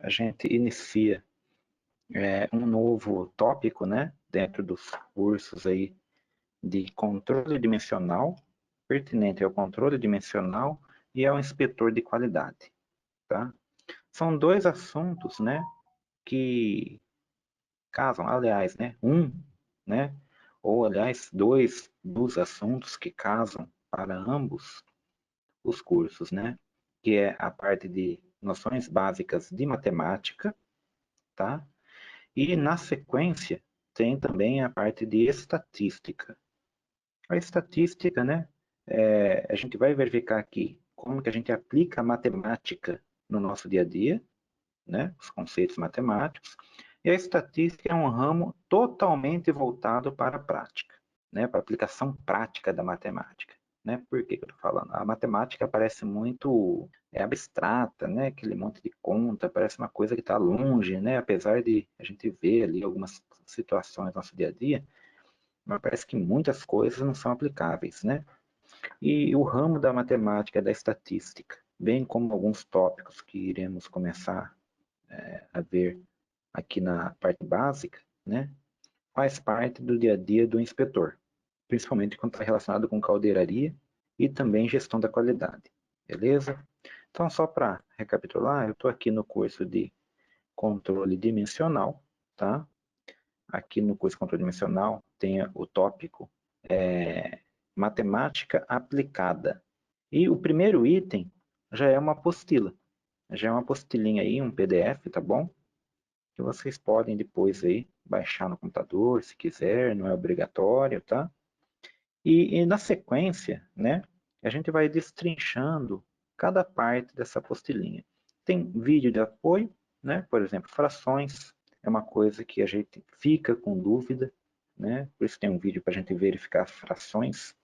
a gente inicia um novo tópico, né, dentro dos cursos aí de controle dimensional, pertinente ao controle dimensional e ao inspetor de qualidade, tá? São dois assuntos, né, que casam, aliás, né, né, ou aliás, dois dos assuntos que casam para ambos os cursos, né, que é a parte de noções básicas de matemática, tá? E na sequência tem também a parte de estatística. A estatística, né, a gente vai verificar aqui como que a gente aplica a matemática no nosso dia a dia, né, os conceitos matemáticos, e a estatística é um ramo totalmente voltado para a prática, né, para a aplicação prática da matemática. Né? Por que eu estou falando? A matemática parece muito abstrata, né? Aquele monte de conta, parece uma coisa que está longe, né? Apesar de a gente ver ali algumas situações no nosso dia a dia, mas parece que muitas coisas não são aplicáveis, né? E o ramo da matemática, da estatística, bem como alguns tópicos que iremos começar a ver aqui na parte básica, né? Faz parte do dia a dia do inspetor, principalmente quando está relacionado com caldeiraria e também gestão da qualidade, beleza? Então, só para recapitular, eu estou aqui no curso de controle dimensional, tá? Aqui no curso de controle dimensional tem o tópico matemática aplicada. E o primeiro item já é uma apostila, já é uma apostilinha aí, um PDF, tá bom? Que vocês podem depois aí baixar no computador, se quiser, não é obrigatório, tá? E na sequência, né, a gente vai destrinchando cada parte dessa apostilinha. Tem vídeo de apoio, né, por exemplo, frações, é uma coisa que a gente fica com dúvida, né, por isso tem um vídeo para a gente verificar frações.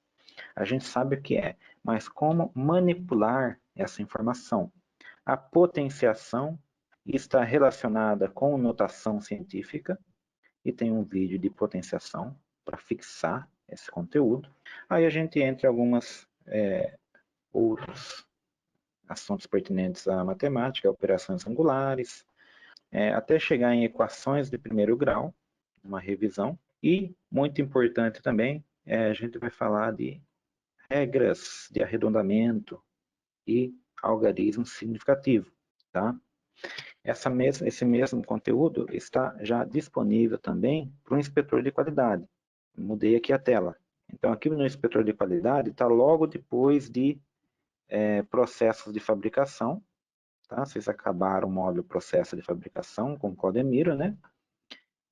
A gente sabe o que é, mas como manipular essa informação? A potenciação está relacionada com notação científica, e tem um vídeo de potenciação para fixar esse conteúdo. Aí a gente entra em algumas outros assuntos pertinentes à matemática, operações angulares, até chegar em equações de primeiro grau, uma revisão. E, muito importante também, a gente vai falar de regras de arredondamento e algarismo significativo, tá? Esse mesmo conteúdo está já disponível também para o inspetor de qualidade. Mudei aqui a tela. Então, aqui no inspetor de qualidade está logo depois de processos de fabricação. Tá? Vocês acabaram o módulo processo de fabricação com o Codemiro, né?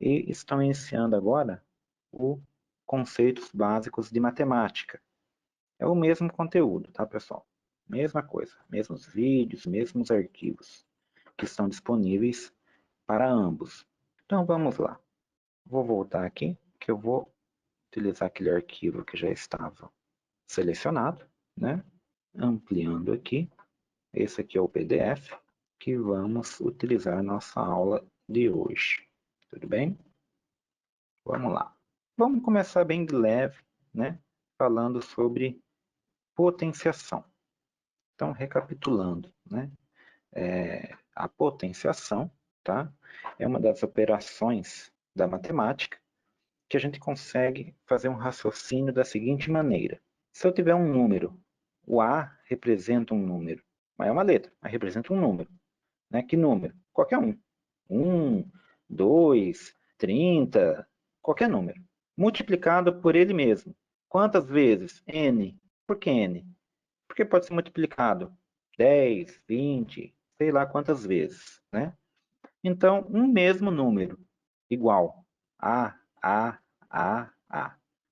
E estão iniciando agora o conceitos básicos de matemática. É o mesmo conteúdo, tá, pessoal? Mesma coisa, mesmos vídeos, mesmos arquivos que estão disponíveis para ambos. Então vamos lá. Vou voltar aqui, que eu vou utilizar aquele arquivo que já estava selecionado, né? Ampliando aqui. Esse aqui é o PDF que vamos utilizar na nossa aula de hoje. Tudo bem? Vamos lá. Vamos começar bem de leve, né? Falando sobre potenciação. Então, recapitulando, né? A potenciação, tá? É uma das operações da matemática que a gente consegue fazer um raciocínio da seguinte maneira. Se eu tiver um número, o A representa um número, mas é uma letra, mas representa um número. Né? Que número? Qualquer um. 1, 2, 30, qualquer número. Multiplicado por ele mesmo. Quantas vezes? N. Por que N? Porque pode ser multiplicado 10, 20, sei lá quantas vezes. Né? Então, um mesmo número igual a,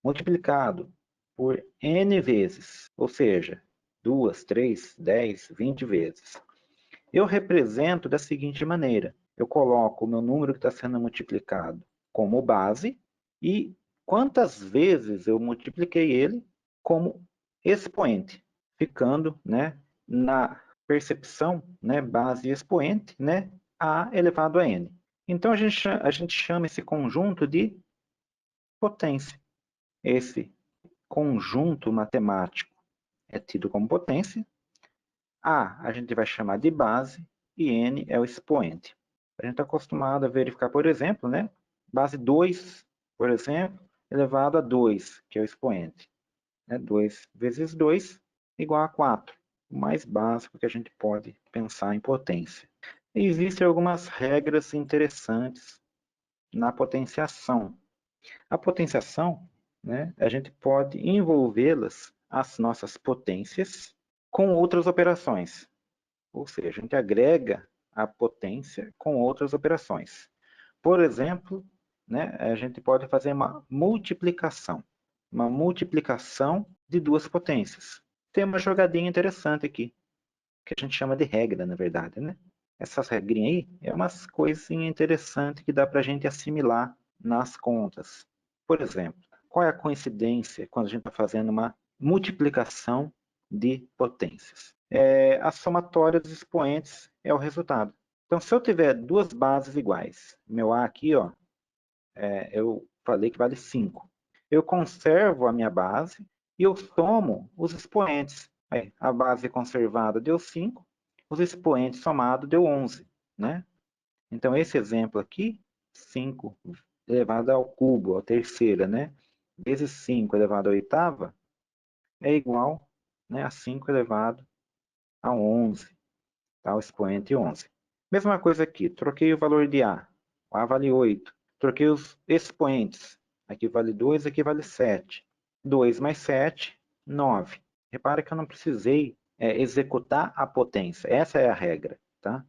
multiplicado por n vezes, ou seja, 2, 3, 10, 20 vezes. Eu represento da seguinte maneira, eu coloco o meu número que está sendo multiplicado como base e quantas vezes eu multipliquei ele como expoente, ficando, né, na percepção, né, base e expoente, né, a elevado a n. Então a gente chama esse conjunto de potência. Esse conjunto matemático é tido como potência. A gente vai chamar de base e N é o expoente. A gente está acostumado a verificar, por exemplo, né? Base 2, por exemplo, elevado a 2, que é o expoente. 2 vezes 2 igual a 4. O mais básico que a gente pode pensar em potência. E existem algumas regras interessantes na potenciação. A potenciação, né, a gente pode envolvê-las, as nossas potências, com outras operações. Ou seja, a gente agrega a potência com outras operações. Por exemplo, né, a gente pode fazer uma multiplicação de duas potências. Tem uma jogadinha interessante aqui, que a gente chama de regra, na verdade, né? Essas regrinhas aí é umas coisinhas interessantes que dá para a gente assimilar nas contas. Por exemplo, qual é a coincidência quando a gente está fazendo uma multiplicação de potências? A somatória dos expoentes é o resultado. Então, se eu tiver duas bases iguais, meu A aqui, ó, eu falei que vale 5. Eu conservo a minha base e eu somo os expoentes. Aí, a base conservada deu 5, os expoentes somados deu 11. Né? Então, esse exemplo aqui, 5 elevado ao cubo, a terceira, né? Vezes 5 elevado à oitava, é igual, né, a 5 elevado a 11. Tá? O expoente 11. Mesma coisa aqui, troquei o valor de A. O A vale 8. Troquei os expoentes. Aqui vale 2, aqui vale 7. 2 mais 7, 9. Repara que eu não precisei executar a potência. Essa é a regra. Tá?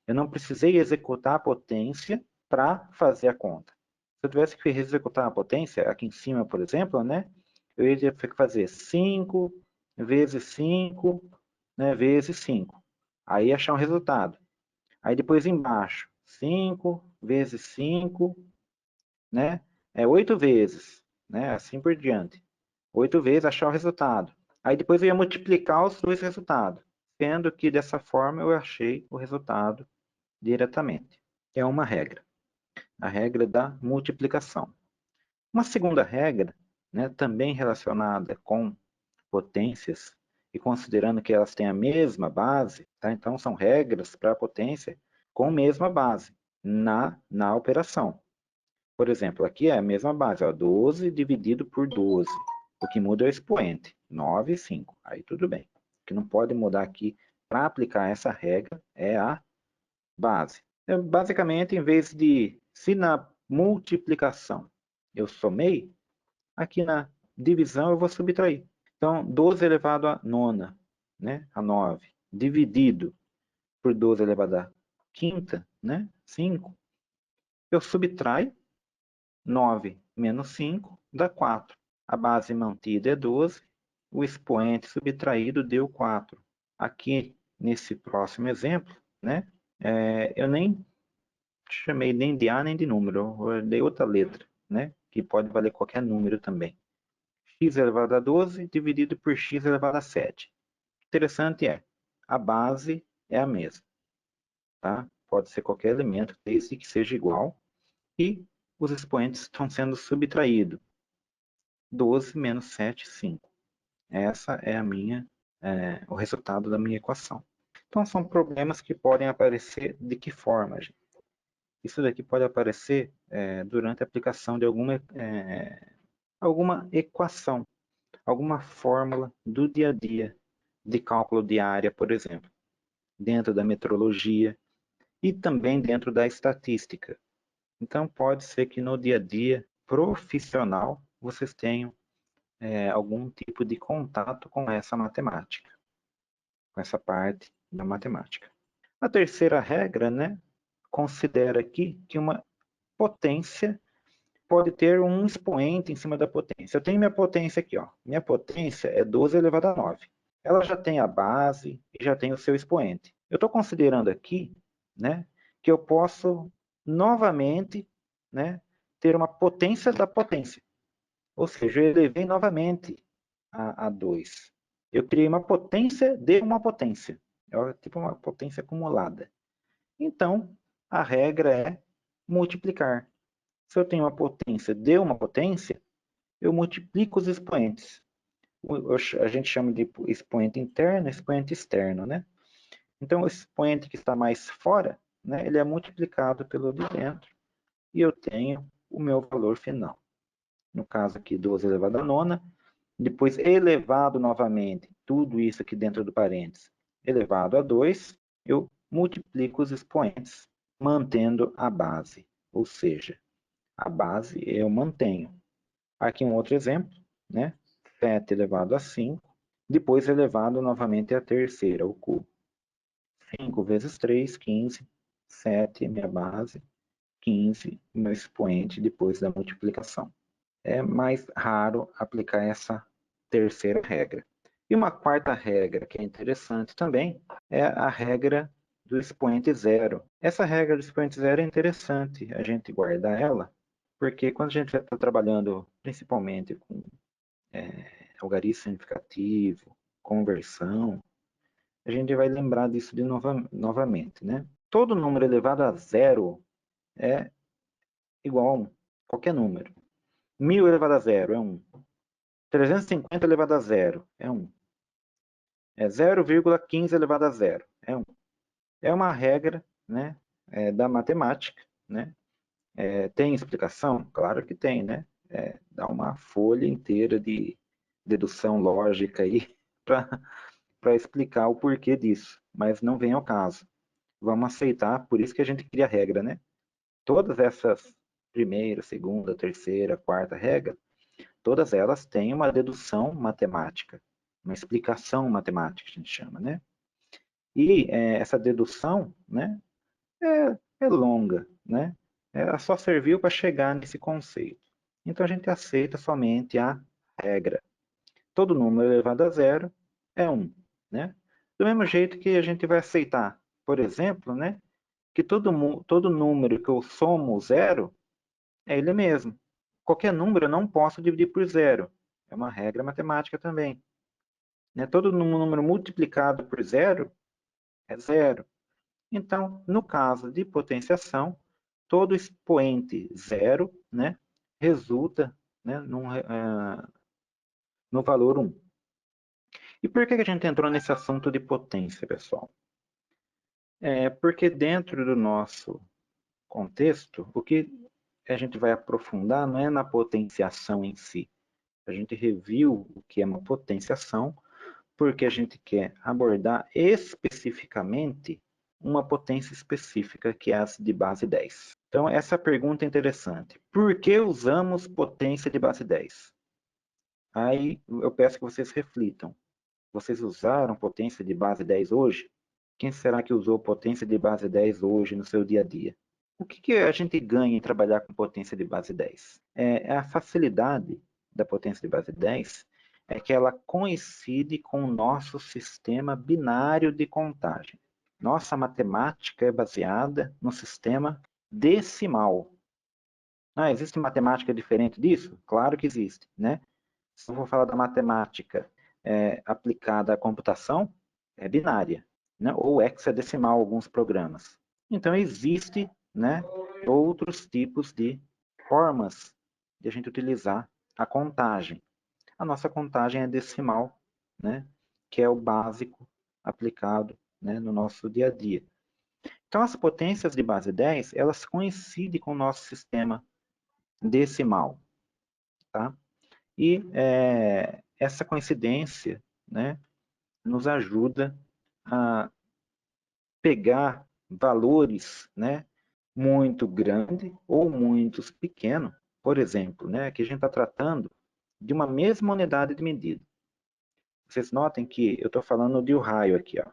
Eu não precisei executar a potência para fazer a conta. Se eu tivesse que executar a potência, aqui em cima, por exemplo, né, eu ia ter que fazer 5 vezes 5, né, vezes 5. Aí achar um resultado. Aí depois embaixo, 5 vezes 5, né? 8 vezes, né? Assim por diante. 8 vezes achar o resultado. Aí depois eu ia multiplicar os dois resultados, sendo que dessa forma eu achei o resultado diretamente. É uma regra, a regra da multiplicação. Uma segunda regra, né, também relacionada com potências e considerando que elas têm a mesma base, tá? Então são regras para a potência com a mesma base na operação. Por exemplo, aqui é a mesma base, ó, 12 dividido por 12. O que muda é o expoente, 9 e 5. Aí tudo bem. O que não pode mudar aqui para aplicar essa regra é a base. Então, basicamente, em vez de, se na multiplicação eu somei, aqui na divisão eu vou subtrair. Então, 12 elevado a nona, né, a 9, dividido por 12 elevado a quinta, né, 5, eu subtraio 9 menos 5 dá 4. A base mantida é 12, o expoente subtraído deu 4. Aqui, nesse próximo exemplo, né, eu nem chamei nem de A nem de número, eu dei outra letra, né, que pode valer qualquer número também. X elevado a 12 dividido por x elevado a 7. Interessante a base é a mesma, tá? Pode ser qualquer elemento, desde que seja igual, e os expoentes estão sendo subtraídos. 12 menos 7, 5. Essa é o resultado da minha equação. Então, são problemas que podem aparecer de que forma, gente? Isso daqui pode aparecer durante a aplicação de alguma equação, alguma fórmula do dia a dia, de cálculo de área, por exemplo, dentro da metrologia e também dentro da estatística. Então, pode ser que no dia a dia profissional vocês tenham algum tipo de contato com essa matemática, com essa parte da matemática. A terceira regra, né, considera aqui que uma potência pode ter um expoente em cima da potência. Eu tenho minha potência aqui, ó. Minha potência é 12 elevado a 9. Ela já tem a base e já tem o seu expoente. Eu estou considerando aqui, né, que eu posso novamente, né, ter uma potência da potência. Ou seja, eu elevei novamente a 2. Eu criei uma potência de uma potência. É tipo uma potência acumulada. Então, a regra é multiplicar. Se eu tenho uma potência de uma potência, eu multiplico os expoentes. A gente chama de expoente interno e expoente externo, né? Então, o expoente que está mais fora, né, ele é multiplicado pelo de dentro e eu tenho o meu valor final. No caso aqui, 12 elevado à nona, depois elevado novamente, tudo isso aqui dentro do parênteses, elevado a 2, eu multiplico os expoentes, mantendo a base, ou seja, a base eu mantenho. Aqui um outro exemplo, né? 7 elevado a 5, depois elevado novamente a terceira, o cubo. 5 vezes 3, 15, 7, minha base, 15, meu expoente depois da multiplicação. É mais raro aplicar essa terceira regra. E uma quarta regra que é interessante também é a regra do expoente zero. Essa regra do expoente zero é interessante a gente guardar ela, porque quando a gente está trabalhando principalmente com algarismo significativo, conversão, a gente vai lembrar disso de novamente, né? Todo número elevado a zero é igual a 1, qualquer número. 1000 elevado a zero é 1. 350 elevado a zero é 1. É 0,15 elevado a zero é 1. É uma regra, né, da matemática, né? Tem explicação? Claro que tem, né? Dá uma folha inteira de dedução lógica aí para explicar o porquê disso, mas não vem ao caso. Vamos aceitar, por isso que a gente cria a regra, né? Todas essas primeira, segunda, terceira, quarta regra, todas elas têm uma dedução matemática, uma explicação matemática, a gente chama, né? E essa dedução, né, é longa, né? Ela só serviu para chegar nesse conceito. Então a gente aceita somente a regra. Todo número elevado a zero é 1, né? Do mesmo jeito que a gente vai aceitar, por exemplo, né, que todo número que eu somo zero é ele mesmo. Qualquer número eu não posso dividir por zero. É uma regra matemática também. Né? Todo número multiplicado por zero é zero. Então, no caso de potenciação, todo expoente zero, né, resulta, né, no valor 1. E por que a gente entrou nesse assunto de potência, pessoal? Porque dentro do nosso contexto, o que a gente vai aprofundar não é na potenciação em si. A gente reviu o que é uma potenciação, porque a gente quer abordar especificamente uma potência específica, que é a de base 10. Então, essa pergunta é interessante. Por que usamos potência de base 10? Aí eu peço que vocês reflitam. Vocês usaram potência de base 10 hoje? Quem será que usou potência de base 10 hoje no seu dia a dia? O que a gente ganha em trabalhar com potência de base 10? A facilidade da potência de base 10 é que ela coincide com o nosso sistema binário de contagem. Nossa matemática é baseada no sistema decimal. Existe matemática diferente disso? Claro que existe, né? Se eu for falar da matemática aplicada à computação, é binária, né? Ou hexadecimal alguns programas. Então existe, né, outros tipos de formas de a gente utilizar a contagem. A nossa contagem é decimal, né, que é o básico aplicado, né, no nosso dia a dia. Então as potências de base 10, elas coincidem com o nosso sistema decimal, tá? E essa coincidência, né, nos ajuda a pegar valores, né, muito grande ou muito pequeno, por exemplo, né, que a gente está tratando de uma mesma unidade de medida. Vocês notem que eu estou falando de um raio aqui, ó.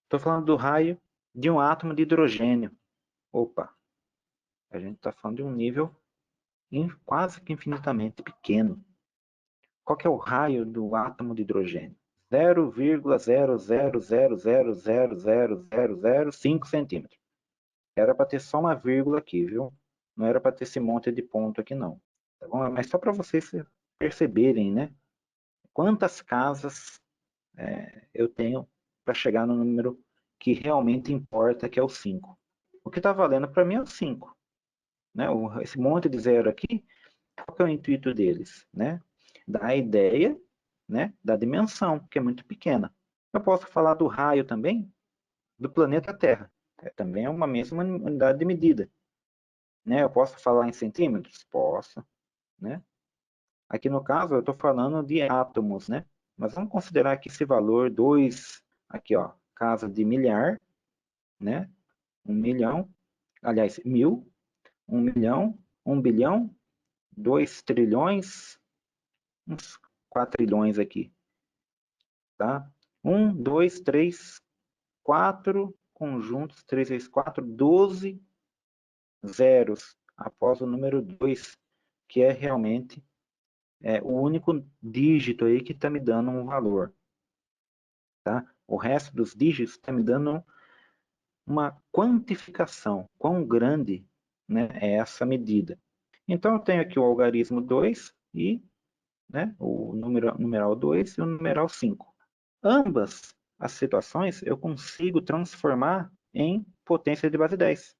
Estou falando do raio de um átomo de hidrogênio. Opa, a gente está falando de um nível quase que infinitamente pequeno. Qual que é o raio do átomo de hidrogênio? 0,000000005 centímetros. Era para ter só uma vírgula aqui, viu? Não era para ter esse monte de ponto aqui, não. Tá bom? Mas só para vocês perceberem, né? Quantas casas eu tenho para chegar no número que realmente importa, que é o 5. O que está valendo para mim é o 5. Né? Esse monte de zero aqui, qual que é o intuito deles? Né? Dá a ideia, né, da dimensão, que é muito pequena. Eu posso falar do raio também do planeta Terra. Também é uma mesma unidade de medida. Né? Eu posso falar em centímetros? Posso. Né? Aqui no caso eu estou falando de átomos, né? Mas vamos considerar que esse valor 2, aqui ó, caso de milhar, né? 1 milhão, aliás, 1000, 1 milhão, 1 bilhão, 2 trilhões, uns 4 trilhões aqui, tá? 1, 2, 3, 4 conjuntos, 3 vezes 4, 12 zeros após o número 2, que é realmente o único dígito aí que está me dando um valor. Tá? O resto dos dígitos está me dando uma quantificação, quão grande, né, é essa medida. Então eu tenho aqui o algarismo 2 e, né, o numeral 2 e o numeral 5. Ambas as situações eu consigo transformar em potência de base 10.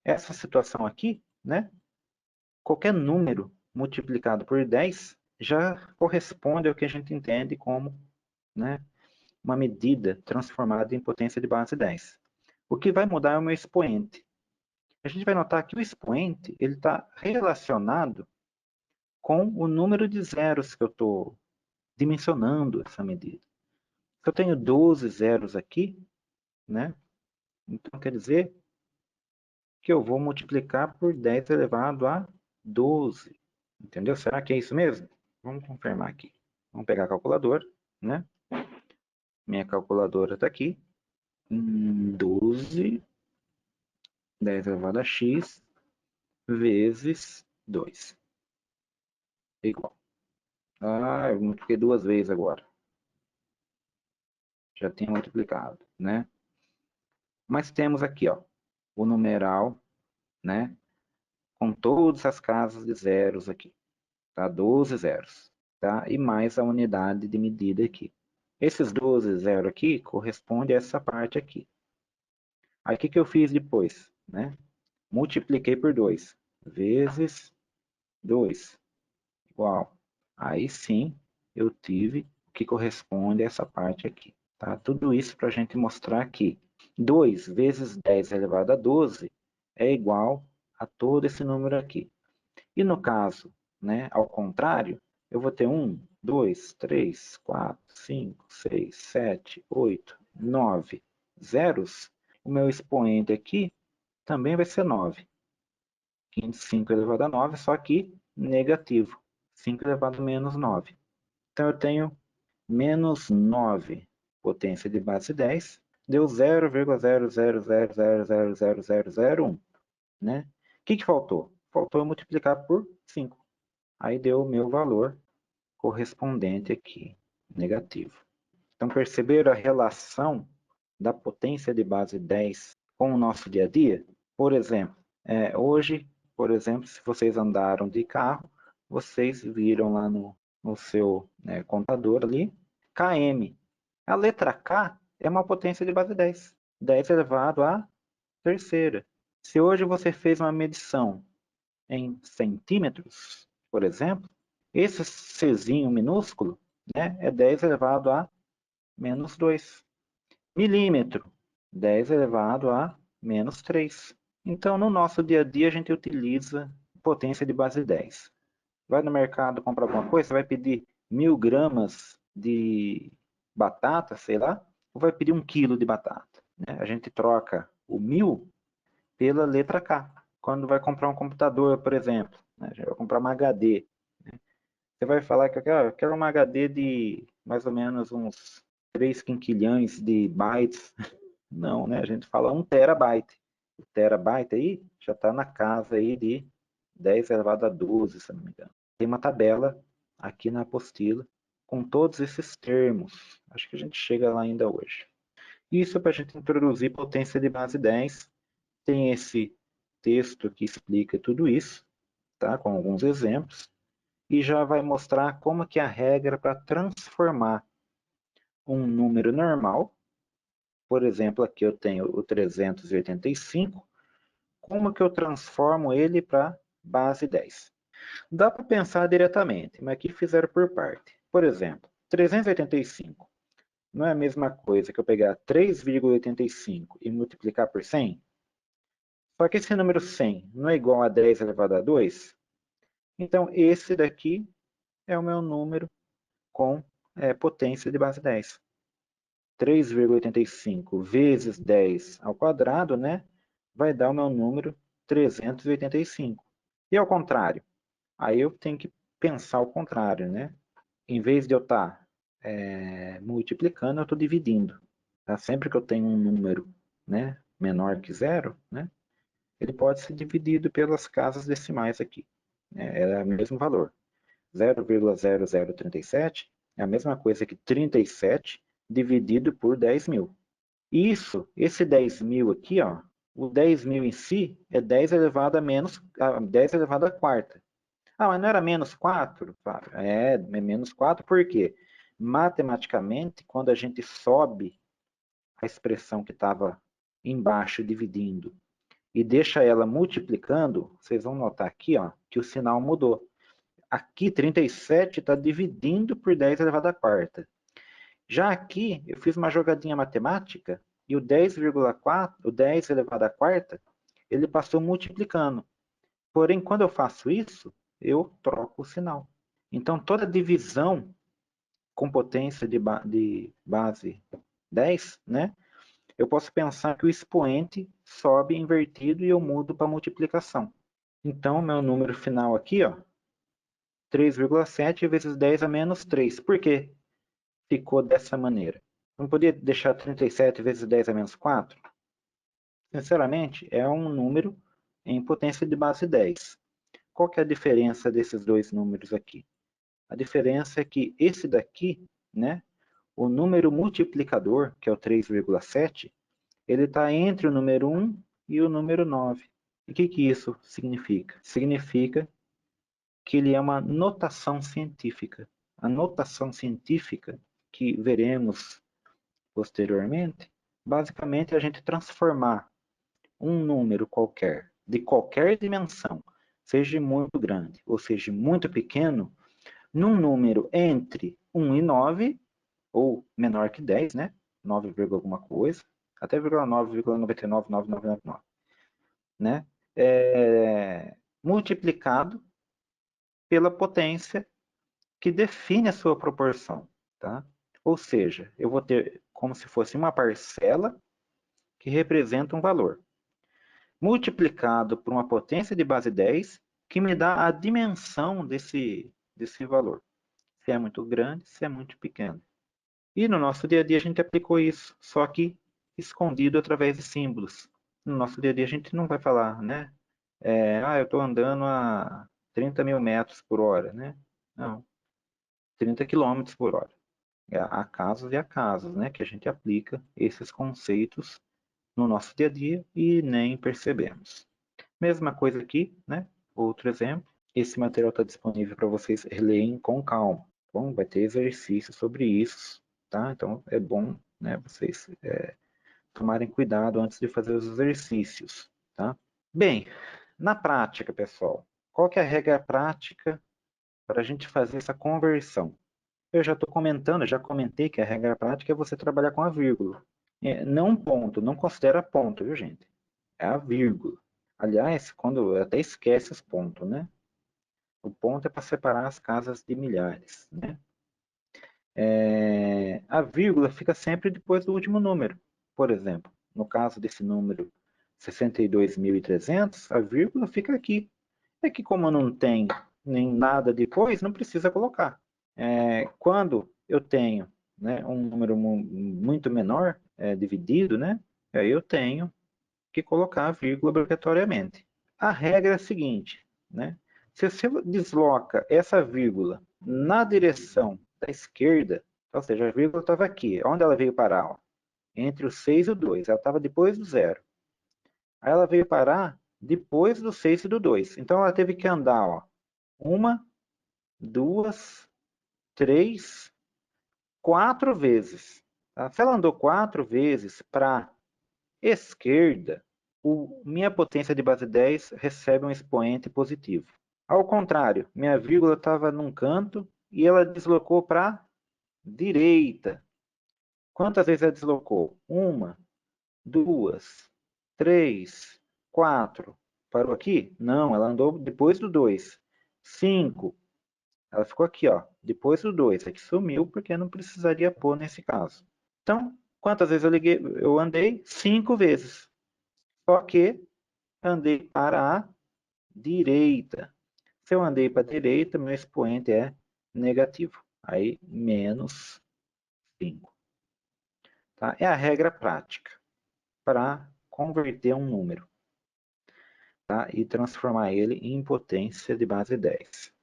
Essa situação aqui, né, qualquer número multiplicado por 10 já corresponde ao que a gente entende como, né, uma medida transformada em potência de base 10. O que vai mudar é o meu expoente. A gente vai notar que o expoente está relacionado com o número de zeros que eu estou dimensionando essa medida. Se eu tenho 12 zeros aqui, né, então quer dizer que eu vou multiplicar por 10 elevado a 12. Entendeu? Será que é isso mesmo? Vamos confirmar aqui. Vamos pegar a calculadora, né? Minha calculadora está aqui. 12, 10 elevado a x, vezes 2. Igual. Ah, eu multipliquei 2 vezes agora. Já tinha multiplicado, né? Mas temos aqui, ó, o numeral, né? Com todas as casas de zeros aqui. Tá? 12 zeros. Tá? E mais a unidade de medida aqui. Esses 12 zeros aqui correspondem a essa parte aqui. Aí o que, que eu fiz depois? Né? Multipliquei por 2. Vezes 2. Igual. Aí sim eu tive o que corresponde a essa parte aqui. Tá? Tudo isso para a gente mostrar que 2 vezes 10 elevado a 12 é igual a todo esse número aqui. E no caso, né, ao contrário, eu vou ter 1, 2, 3, 4, 5, 6, 7, 8, 9 zeros. O meu expoente aqui também vai ser 9. 5 elevado a 9, só que negativo. 5 elevado a menos 9. Então eu tenho menos 9 potência de base 10, deu 0,000000001. Né? O que faltou? Faltou eu multiplicar por 5. Aí deu o meu valor correspondente aqui, negativo. Então perceberam a relação da potência de base 10 com o nosso dia a dia? Por exemplo, hoje, por exemplo, se vocês andaram de carro, vocês viram lá no seu contador ali, km. A letra K é uma potência de base 10. 10 elevado à terceira. Se hoje você fez uma medição em centímetros, por exemplo, esse Czinho minúsculo, né, é 10 elevado a menos 2. Milímetro, 10 elevado a menos 3. Então, no nosso dia a dia, a gente utiliza potência de base 10. Vai no mercado comprar alguma coisa, você vai pedir 1000 gramas de batata, sei lá, ou vai pedir 1 quilo de batata. Né? A gente troca o 1000 pela letra K. Quando vai comprar um computador, por exemplo, né? A gente vai comprar uma HD. Né? Você vai falar que eu quero uma HD de mais ou menos uns 3 quinquilhões de bytes. Não, né? A gente fala 1 terabyte. O terabyte aí já está na casa aí de 10 elevado a 12, se não me engano. Tem uma tabela aqui na apostila com todos esses termos. Acho que a gente chega lá ainda hoje. Isso para a gente introduzir potência de base 10. Tem esse texto que explica tudo isso, tá? Com alguns exemplos. E já vai mostrar como que é a regra para transformar um número normal, por exemplo, aqui eu tenho o 385, como que eu transformo ele para base 10? Dá para pensar diretamente, mas aqui fizeram por parte. Por exemplo, 385. Não é a mesma coisa que eu pegar 3,85 e multiplicar por 100? Só que esse número 100 não é igual a 10 elevado a 2? Então, esse daqui é o meu número com potência de base 10. 3,85 vezes 10 ao quadrado, né, vai dar o meu número 385. E ao contrário, aí eu tenho que pensar ao contrário, né? Em vez de eu estar multiplicando, eu estou dividindo. Tá? Sempre que eu tenho um número, né, menor que zero, né, ele pode ser dividido pelas casas decimais aqui. É o mesmo valor. 0,0037 é a mesma coisa que 37 dividido por 10.000. Esse 10.000 aqui, ó, o 10.000 em si é 10 elevado a 10 elevado a quarta. Ah, mas não era menos 4? Fábio? É menos 4 por quê? Matematicamente, quando a gente sobe a expressão que estava embaixo dividindo e deixa ela multiplicando, vocês vão notar aqui, ó, que o sinal mudou. Aqui, 37 está dividindo por 10 elevado à quarta. Já aqui, eu fiz uma jogadinha matemática e o 10,4, o 10 elevado à quarta, ele passou multiplicando. Porém, quando eu faço isso, eu troco o sinal. Então, toda divisão com potência de base 10, né? Eu posso pensar que o expoente sobe invertido e eu mudo para multiplicação. Então, meu número final aqui, ó, 3,7 vezes 10 a menos 3. Por quê? Ficou dessa maneira. Não podia deixar 37 vezes 10 a menos 4? Sinceramente, é um número em potência de base 10. Qual que é a diferença desses dois números aqui? A diferença é que esse daqui, né, o número multiplicador, que é o 3,7, ele está entre o número 1 e o número 9. E o que isso significa? Significa que ele é uma notação científica. A notação científica, que veremos posteriormente, basicamente é a gente transformar um número qualquer, de qualquer dimensão, seja muito grande ou seja muito pequeno, num número entre 1 e 9, ou menor que 10, né? 9, alguma coisa, até 9,9999999, né? Multiplicado pela potência que define a sua proporção, tá? Ou seja, eu vou ter como se fosse uma parcela que representa um valor, multiplicado por uma potência de base 10, que me dá a dimensão desse valor. Se é muito grande, se é muito pequeno. E no nosso dia a dia a gente aplicou isso, só que escondido através de símbolos. No nosso dia a dia a gente não vai falar, né? Eu estou andando a 30 mil metros por hora, né? Não, 30 quilômetros por hora. Há casos e há casos, né? Que a gente aplica esses conceitos no nosso dia a dia e nem percebemos. Mesma coisa aqui, né? Outro exemplo. Esse material está disponível para vocês lerem com calma. Bom, vai ter exercício sobre isso, tá? Então é bom, né, vocês tomarem cuidado antes de fazer os exercícios, tá? Bem, na prática, pessoal, qual que é a regra prática para a gente fazer essa conversão? Eu já estou comentando, já comentei que a regra prática é você trabalhar com a vírgula. Não ponto, não considera ponto, viu, gente? É a vírgula. Aliás, quando até esquece os pontos, né? O ponto é para separar as casas de milhares, né? A vírgula fica sempre depois do último número. Por exemplo, no caso desse número 62.300, a vírgula fica aqui. É que como não tem nem nada depois, não precisa colocar. Quando eu tenho, né, um número muito menor, dividido, né, aí eu tenho que colocar a vírgula obrigatoriamente. A regra é a seguinte, né, se você desloca essa vírgula na direção da esquerda, ou seja, a vírgula estava aqui, onde ela veio parar? Ó, entre o 6 e o 2, ela estava depois do zero. Aí ela veio parar depois do 6 e do 2. Então ela teve que andar, ó, uma, duas, três, 4 vezes. Tá? Se ela andou 4 vezes para esquerda, minha potência de base 10 recebe um expoente positivo. Ao contrário, minha vírgula estava num canto e ela deslocou para direita. Quantas vezes ela deslocou? 1, 2, 3, 4. Parou aqui? Não, ela andou depois do 2. 5. Ela ficou aqui, ó, depois do 2. Aqui sumiu porque não precisaria pôr nesse caso. Então, quantas vezes eu andei? 5 vezes. Só que andei para a direita. Se eu andei para a direita, meu expoente é negativo. Aí, menos 5. Tá? É a regra prática para converter um número, tá? E transformar ele em potência de base 10.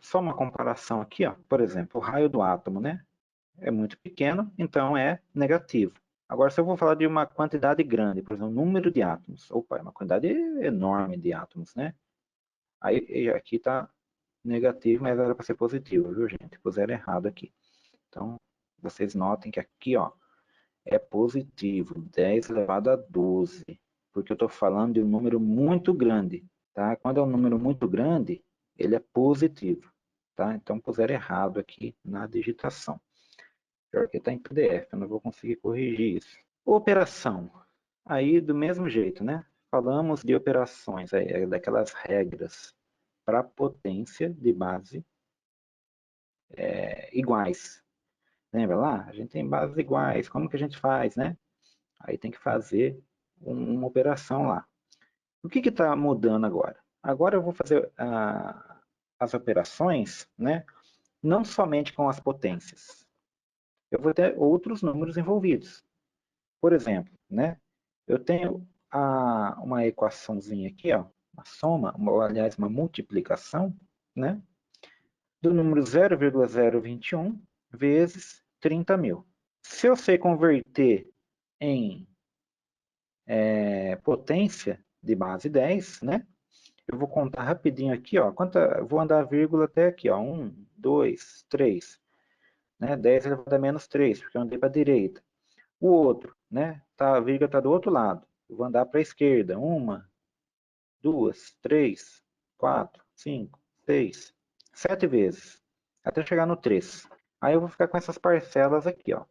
Só uma comparação aqui, ó. Por exemplo, o raio do átomo, né? É muito pequeno, então é negativo. Agora, se eu vou falar de uma quantidade grande, por exemplo, número de átomos, opa, é uma quantidade enorme de átomos, né? Aí aqui está negativo, mas era para ser positivo, viu, gente? Puseram errado aqui. Então, vocês notem que aqui, ó, é positivo, 10 elevado a 12, porque eu estou falando de um número muito grande, tá? Quando é um número muito grande, ele é positivo, tá? Então, puseram errado aqui na digitação. Pior que está em PDF, eu não vou conseguir corrigir isso. Operação. Aí, do mesmo jeito, né? Falamos de operações, daquelas regras para potência de base iguais. Lembra lá? A gente tem bases iguais. Como que a gente faz, né? Aí tem que fazer uma operação lá. O que está mudando agora? Agora eu vou fazer as operações, né? Não somente com as potências. Eu vou ter outros números envolvidos. Por exemplo, né? Eu tenho uma equaçãozinha aqui, ó, uma soma, aliás, uma multiplicação, né? Do número 0,021 vezes 30.000. Se eu sei converter em potência de base 10, né? Eu vou contar rapidinho aqui, ó. Vou andar a vírgula até aqui, ó. 1, 2, 3. Né? 10 elevado a menos 3, porque eu andei para a direita. O outro, né? A vírgula está do outro lado. Eu vou andar para a esquerda. 1, 2, 3, 4, 5, 6, 7 vezes. Até chegar no 3. Aí eu vou ficar com essas parcelas aqui, ó.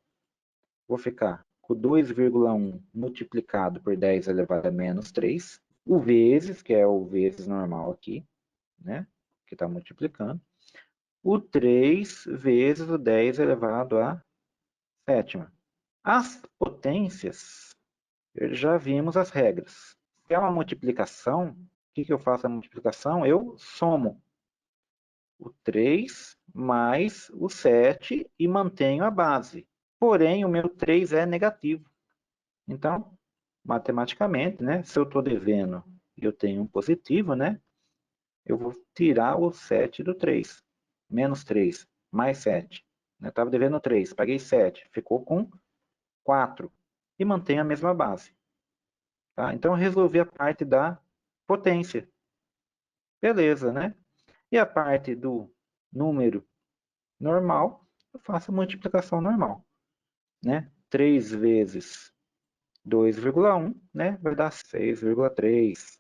Vou ficar com 2,1 multiplicado por 10 elevado a menos 3. O vezes, que é o vezes normal aqui, né? Que está multiplicando. O 3 vezes o 10 elevado à sétima. As potências, já vimos as regras. Se é uma multiplicação, o que eu faço a multiplicação? Eu somo o 3 mais o 7 e mantenho a base. Porém, o meu 3 é negativo. Então, matematicamente, né, se eu estou devendo e eu tenho um positivo, né, eu vou tirar o 7 do 3. Menos 3, mais 7. Eu estava devendo 3, paguei 7, ficou com 4. E mantenho a mesma base. Tá? Então, eu resolvi a parte da potência. Beleza, né? E a parte do número normal, eu faço a multiplicação normal. Né? 3 vezes 2,1, né? Vai dar 6,3.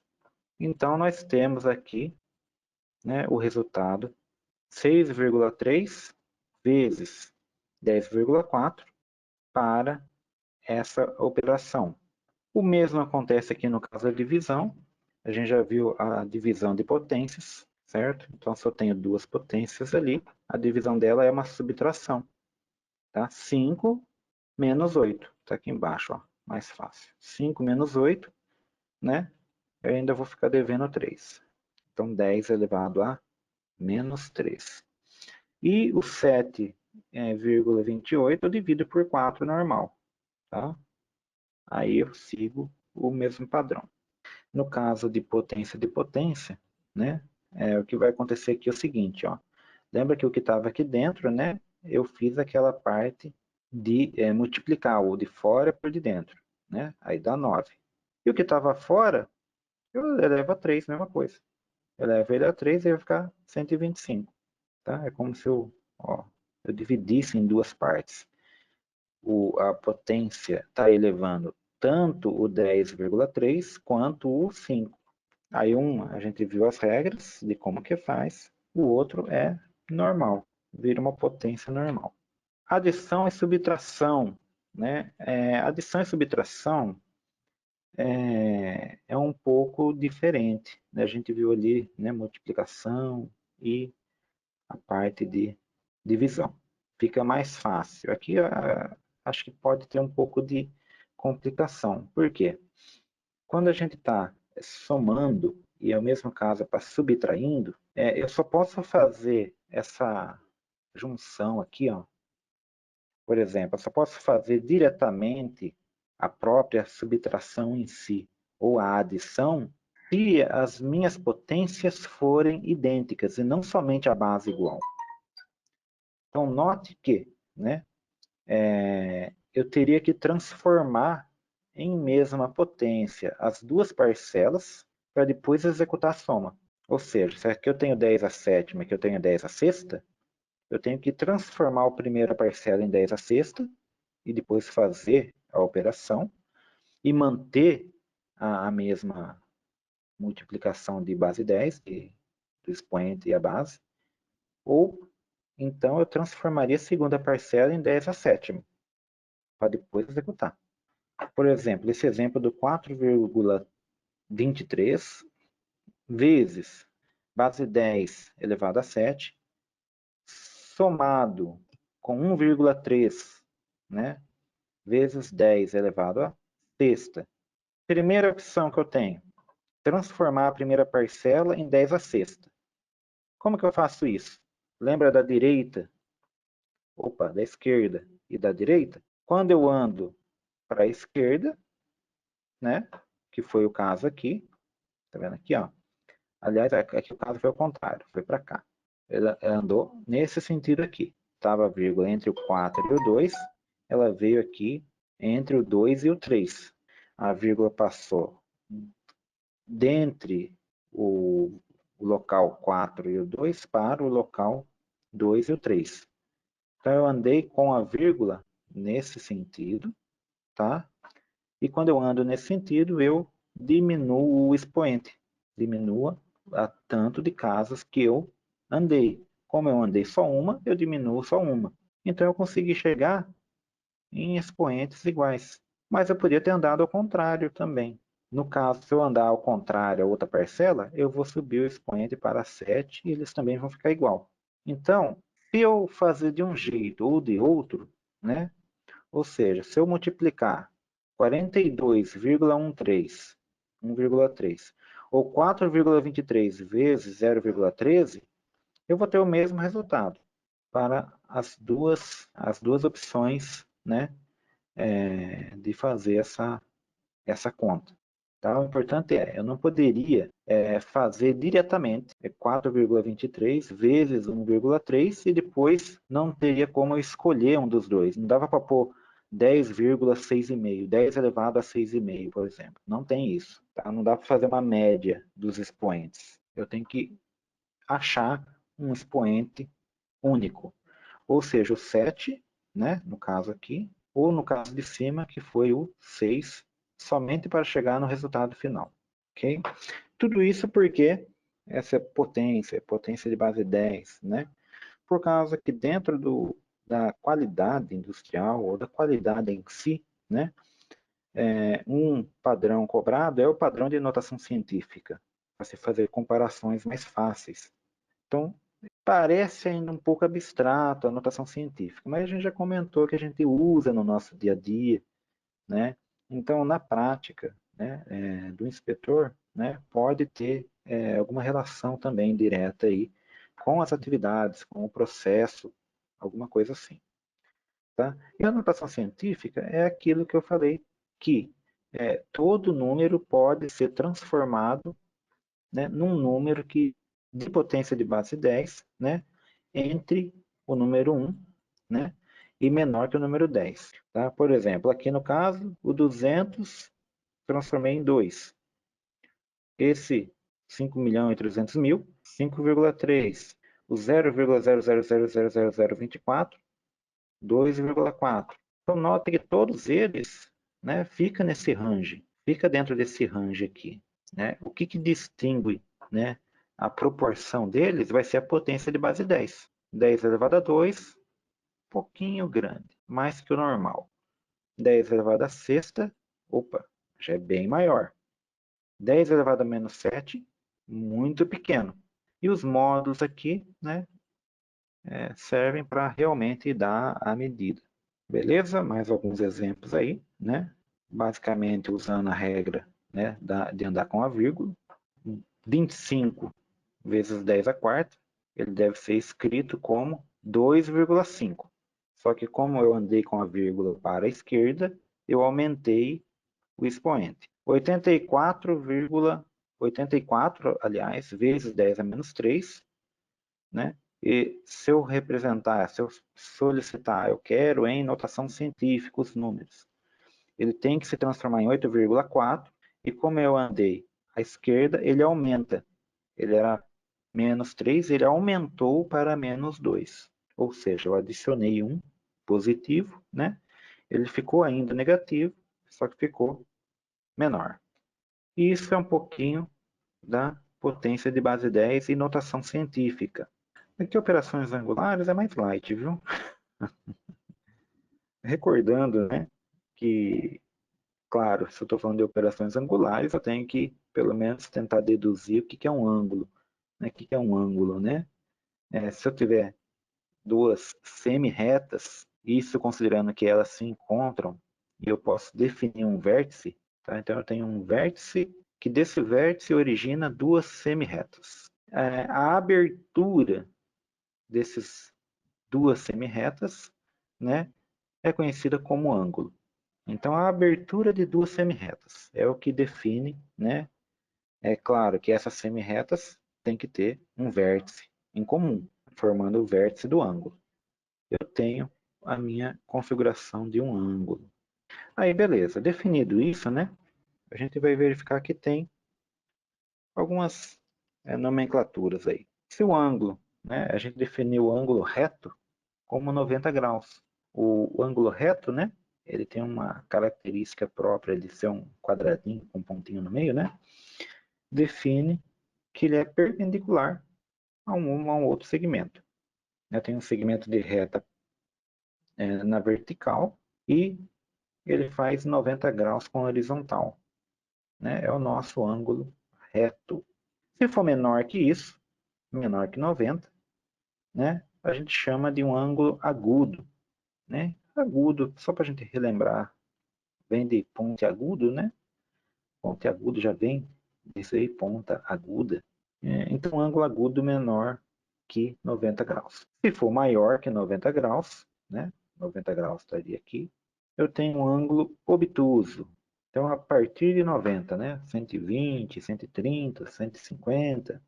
Então, nós temos aqui, né, o resultado 6,3 vezes 10,4 para essa operação. O mesmo acontece aqui no caso da divisão. A gente já viu a divisão de potências, certo? Então, se eu tenho duas potências ali, a divisão dela é uma subtração. Tá? 5 menos 8. Está aqui embaixo, ó, mais fácil. 5 menos 8, né? Eu ainda vou ficar devendo 3. Então, 10 elevado a menos 3. E o 7,28 eu divido por 4 normal. Tá? Aí eu sigo o mesmo padrão. No caso de potência, né? O que vai acontecer aqui é o seguinte, ó. Lembra que o que estava aqui dentro, né? Eu fiz aquela parte de multiplicar o de fora por de dentro, né? Aí dá 9. E o que estava fora, eu elevo a 3, mesma coisa. Eu elevo ele a 3 e vai ficar 125. Tá? É como se eu dividisse em duas partes. A potência está elevando tanto o 10,3 quanto o 5. Aí a gente viu as regras de como que faz, o outro é normal, vira uma potência normal. Adição e subtração, né? Adição e subtração é um pouco diferente, né? A gente viu ali, né, multiplicação e a parte de divisão. Fica mais fácil. Aqui acho que pode ter um pouco de complicação. Por quê? Quando a gente está somando, e é o mesmo caso para subtraindo, eu só posso fazer essa junção aqui, ó. Por exemplo, eu só posso fazer diretamente a própria subtração em si, ou a adição, se as minhas potências forem idênticas e não somente a base igual. Então, note que, né, eu teria que transformar em mesma potência as duas parcelas para depois executar a soma. Ou seja, se aqui eu tenho 10 a sétima e aqui eu tenho 10 a sexta, eu tenho que transformar a primeira parcela em 10 a sexta e depois fazer a operação e manter a mesma multiplicação de base 10, do expoente e a base, ou então eu transformaria a segunda parcela em 10 a sétima, para depois executar. Por exemplo, esse exemplo do 4,23 vezes base 10 elevado a 7, somado com 1,3, né, vezes 10 elevado a sexta. Primeira opção que eu tenho, transformar a primeira parcela em 10 a sexta. Como que eu faço isso? Lembra da direita? Opa, da esquerda e da direita? Quando eu ando para a esquerda, né, que foi o caso aqui, tá vendo aqui, ó? Aliás, aqui o caso foi o contrário, foi para cá. Ela andou nesse sentido aqui. Estava a vírgula entre o 4 e o 2, ela veio aqui entre o 2 e o 3. A vírgula passou dentre o local 4 e o 2 para o local 2 e o 3. Então, eu andei com a vírgula nesse sentido, tá? E quando eu ando nesse sentido, eu diminuo o expoente. Diminua a tanto de casas que eu andei. Como eu andei só uma, eu diminuo só uma. Então, eu consegui chegar em expoentes iguais. Mas eu podia ter andado ao contrário também. No caso, se eu andar ao contrário a outra parcela, eu vou subir o expoente para 7 e eles também vão ficar igual. Então, se eu fazer de um jeito ou de outro, né? Ou seja, se eu multiplicar 42,13, 1,3, ou 4,23 vezes 0,13, eu vou ter o mesmo resultado para as duas opções, né, de fazer essa conta. Tá? O importante eu não poderia fazer diretamente 4,23 vezes 1,3 e depois não teria como eu escolher um dos dois. Não dava para pôr 10,6,5, 10 elevado a 6,5, por exemplo. Não tem isso. Tá? Não dá para fazer uma média dos expoentes. Eu tenho que achar um expoente único. Ou seja, o 7, né, no caso aqui, ou no caso de cima, que foi o 6, somente para chegar no resultado final. Ok? Tudo isso porque essa potência de base 10, né? Por causa que dentro da qualidade industrial ou da qualidade em si, né? Um padrão cobrado é o padrão de notação científica, para se fazer comparações mais fáceis. Então, parece ainda um pouco abstrato a notação científica, mas a gente já comentou que a gente usa no nosso dia a dia, né? Então, na prática, né, do inspetor, né, pode ter alguma relação também direta aí com as atividades, com o processo, alguma coisa assim. Tá? E a notação científica é aquilo que eu falei, que todo número pode ser transformado, né, num número de potência de base 10, né, entre o número 1, né, e menor que o número 10. Tá? Por exemplo, aqui no caso, o 200 transformei em 2. Esse 5.300.000, 5,3. O 0,00000024, 2,4. Então, note que todos eles, né, fica nesse range, fica dentro desse range aqui. Né? O que distingue, né, a proporção deles vai ser a potência de base 10. 10 elevado a 2 pouquinho grande, mais que o normal. 10 elevado a sexta, opa, já é bem maior. 10 elevado a menos 7, muito pequeno. E os módulos aqui, né, servem para realmente dar a medida. Beleza? Mais alguns exemplos aí, né? Basicamente usando a regra, né, de andar com a vírgula. 25 vezes 10 a quarta, ele deve ser escrito como 2,5. Só que como eu andei com a vírgula para a esquerda, eu aumentei o expoente. 84, aliás, vezes 10 a menos 3, né? E se eu representar, se eu solicitar, eu quero em notação científica os números, ele tem que se transformar em 8,4, e como eu andei à esquerda, ele aumenta. Ele era menos 3, ele aumentou para menos 2. Ou seja, eu adicionei um positivo, né? Ele ficou ainda negativo, só que ficou menor. E isso é um pouquinho da potência de base 10 e notação científica. Aqui operações angulares é mais light, viu? Recordando, né, que, claro, se eu estou falando de operações angulares, eu tenho que, pelo menos, tentar deduzir o que é um ângulo. Né? O que é um ângulo, né? Se eu tiver duas semi-retas, isso considerando que elas se encontram, e eu posso definir um vértice, tá? Então eu tenho um vértice, que desse vértice origina duas semi-retas. A abertura desses duas semi-retas, né, é conhecida como ângulo. Então a abertura de duas semi-retas é o que define, né? É claro que essas semi-retas têm que ter um vértice em comum, formando o vértice do ângulo. Eu tenho a minha configuração de um ângulo. Aí, beleza. Definido isso, né? A gente vai verificar que tem algumas nomenclaturas aí. Se o ângulo, né? A gente definiu o ângulo reto como 90 graus. O ângulo reto, né? Ele tem uma característica própria de ser um quadradinho com um pontinho no meio, né? Define que ele é perpendicular a um outro segmento. Eu tenho um segmento de reta na vertical e ele faz 90 graus com a horizontal. Né? É o nosso ângulo reto. Se for menor que isso, menor que 90, né? A gente chama de um ângulo agudo. Né? Agudo, só para a gente relembrar, vem de ponte agudo, né? Ponte agudo já vem disso aí, ponta aguda. Então, ângulo agudo menor que 90 graus. Se for maior que 90 graus, né? 90 graus estaria aqui, eu tenho um ângulo obtuso. Então, a partir de 90, né? 120, 130, 150,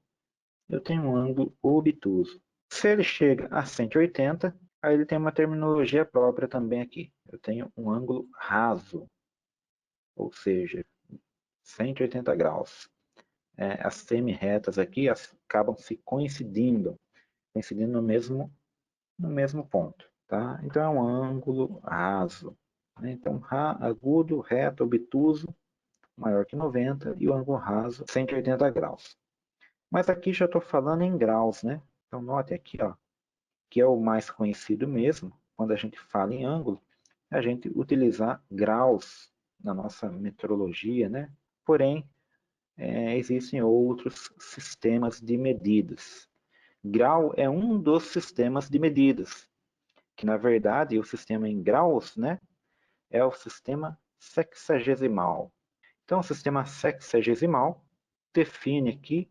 eu tenho um ângulo obtuso. Se ele chega a 180, aí ele tem uma terminologia própria também aqui. Eu tenho um ângulo raso, ou seja, 180 graus. As semi-retas aqui acabam se coincidindo no mesmo ponto. Tá? Então é um ângulo raso. Né? Então, agudo, reto, obtuso, maior que 90, e o ângulo raso, 180 graus. Mas aqui já estou falando em graus, né? Então note aqui, ó, que é o mais conhecido mesmo, quando a gente fala em ângulo, a gente utilizar graus na nossa metrologia, né? Porém, existem outros sistemas de medidas. Grau é um dos sistemas de medidas, que na verdade o sistema em graus, né, é o sistema sexagesimal. Então, o sistema sexagesimal define aqui,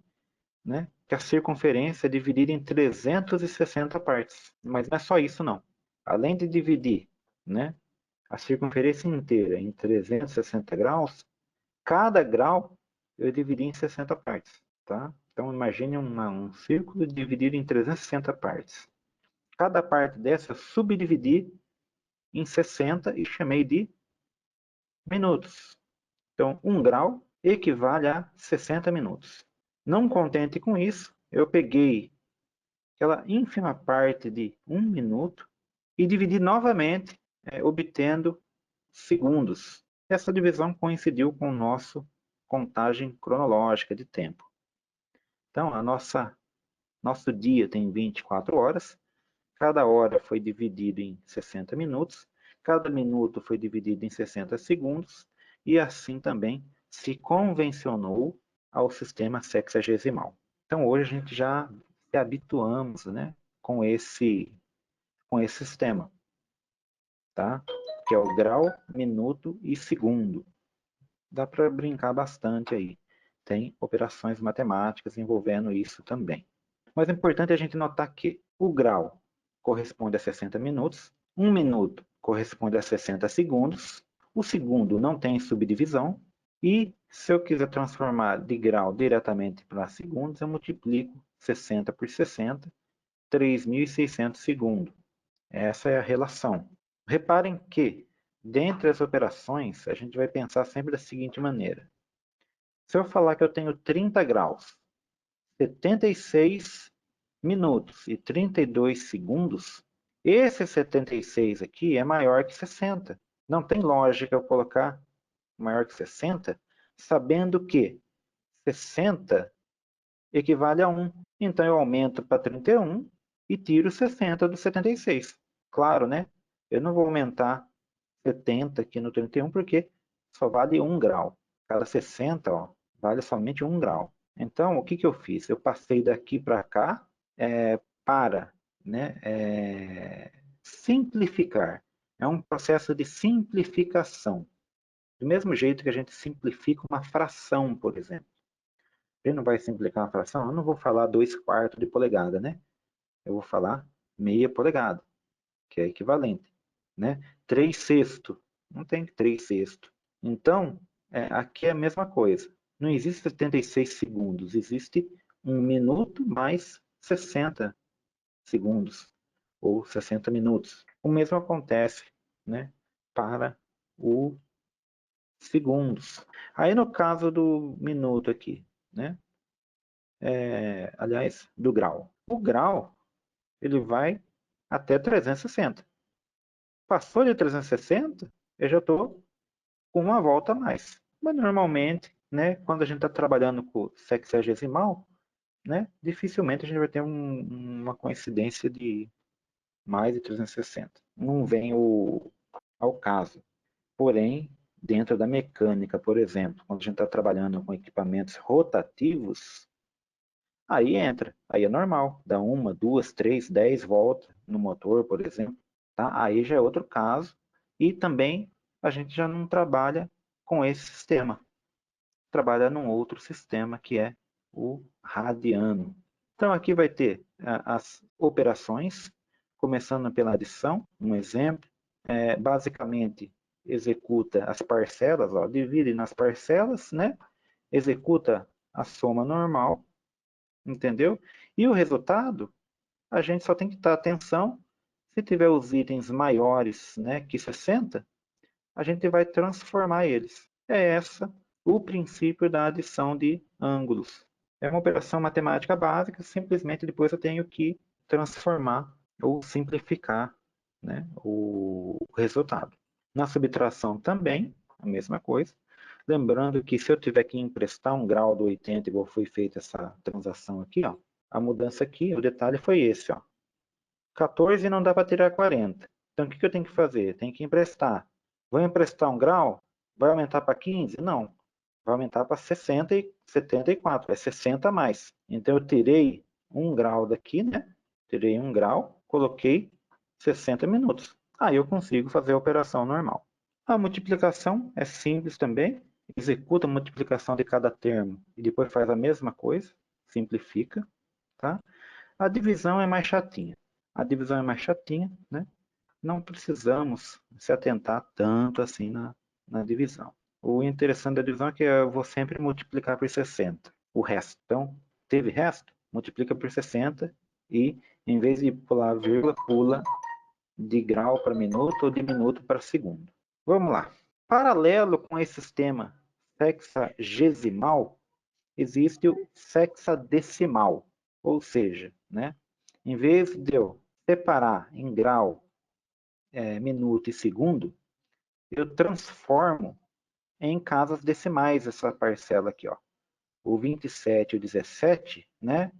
né, que a circunferência é dividida em 360 partes. Mas não é só isso, não. Além de dividir, né, a circunferência inteira em 360 graus, cada grau eu dividi em 60 partes. Tá? Então, imagine um círculo dividido em 360 partes. Cada parte dessa eu subdividi em 60 e chamei de minutos. Então, 1 grau equivale a 60 minutos. Não contente com isso, eu peguei aquela ínfima parte de 1 minuto e dividi novamente, obtendo segundos. Essa divisão coincidiu com nossa contagem cronológica de tempo. Então, nosso dia tem 24 horas, cada hora foi dividido em 60 minutos, cada minuto foi dividido em 60 segundos, e assim também se convencionou ao sistema sexagesimal. Então hoje a gente já se habituamos, né, com esse sistema, tá? Que é o grau, minuto e segundo. Dá para brincar bastante aí. Tem operações matemáticas envolvendo isso também. Mas é importante a gente notar que o grau corresponde a 60 minutos, 1 minuto corresponde a 60 segundos, o segundo não tem subdivisão, e se eu quiser transformar de grau diretamente para segundos, eu multiplico 60 por 60, 3.600 segundos. Essa é a relação. Reparem que, dentre as operações, a gente vai pensar sempre da seguinte maneira. Se eu falar que eu tenho 30 graus, 76 minutos e 32 segundos, esse 76 aqui é maior que 60. Não tem lógica eu colocar maior que 60, sabendo que 60 equivale a 1. Então eu aumento para 31 e tiro 60 do 76. Claro, né? Eu não vou aumentar 70 aqui no 31 porque só vale 1 grau. Cada 60, ó, vale somente 1 grau. Então, o que, que eu fiz? Eu passei daqui para cá para, né, simplificar. É um processo de simplificação. Do mesmo jeito que a gente simplifica uma fração, por exemplo. A gente não vai simplificar uma fração, eu não vou falar 2/4 de polegada, né? Eu vou falar meia polegada, que é equivalente, né? 3/6, não tem 3/6. Então, aqui é a mesma coisa. Não existe 76 segundos, existe 1 minuto mais 60 segundos, ou 60 minutos. O mesmo acontece, né, para o segundos. Aí no caso do minuto aqui, né, aliás, do grau. O grau, ele vai até 360. Passou de 360, eu já estou com uma volta a mais. Mas normalmente, né, quando a gente está trabalhando com sexagesimal, né, dificilmente a gente vai ter uma coincidência de mais de 360. Não vem ao caso. Porém, dentro da mecânica, por exemplo, quando a gente está trabalhando com equipamentos rotativos, aí entra, aí é normal, dá 1, 2, 3, 10 voltas no motor, por exemplo, tá? Aí já é outro caso, e também a gente já não trabalha com esse sistema, trabalha num outro sistema que é o radiano. Então aqui vai ter as operações, começando pela adição, um exemplo, basicamente executa as parcelas, ó, divide nas parcelas, né? Executa a soma normal, entendeu? E o resultado, a gente só tem que dar atenção, se tiver os itens maiores, né, que 60, a gente vai transformar eles. É essa o princípio da adição de ângulos. É uma operação matemática básica, simplesmente depois eu tenho que transformar ou simplificar, né, o resultado. Na subtração também, a mesma coisa. Lembrando que se eu tiver que emprestar um grau do 80, igual foi feita essa transação aqui, ó, a mudança aqui, o detalhe foi esse, ó. 14 não dá para tirar 40. Então o que eu tenho que fazer? Tenho que emprestar. Vou emprestar um grau? Vai aumentar para 15? Não. Vai aumentar para 60 e 74. É 60 a mais. Então eu tirei 1 grau daqui, né? Tirei 1 grau, coloquei 60 minutos. Aí eu consigo fazer a operação normal. A multiplicação é simples também. Executa a multiplicação de cada termo e depois faz a mesma coisa. Simplifica, tá? A divisão é mais chatinha. A divisão é mais chatinha, né? Não precisamos se atentar tanto assim na divisão. O interessante da divisão é que eu vou sempre multiplicar por 60. O resto. Então, teve resto? Multiplica por 60 e, em vez de pular vírgula, pula de grau para minuto ou de minuto para segundo. Vamos lá. Paralelo com esse sistema sexagesimal, existe o sexadecimal. Ou seja, né, em vez de eu separar em grau, minuto e segundo, eu transformo em casas decimais essa parcela aqui, ó. O 27 e o 17, né,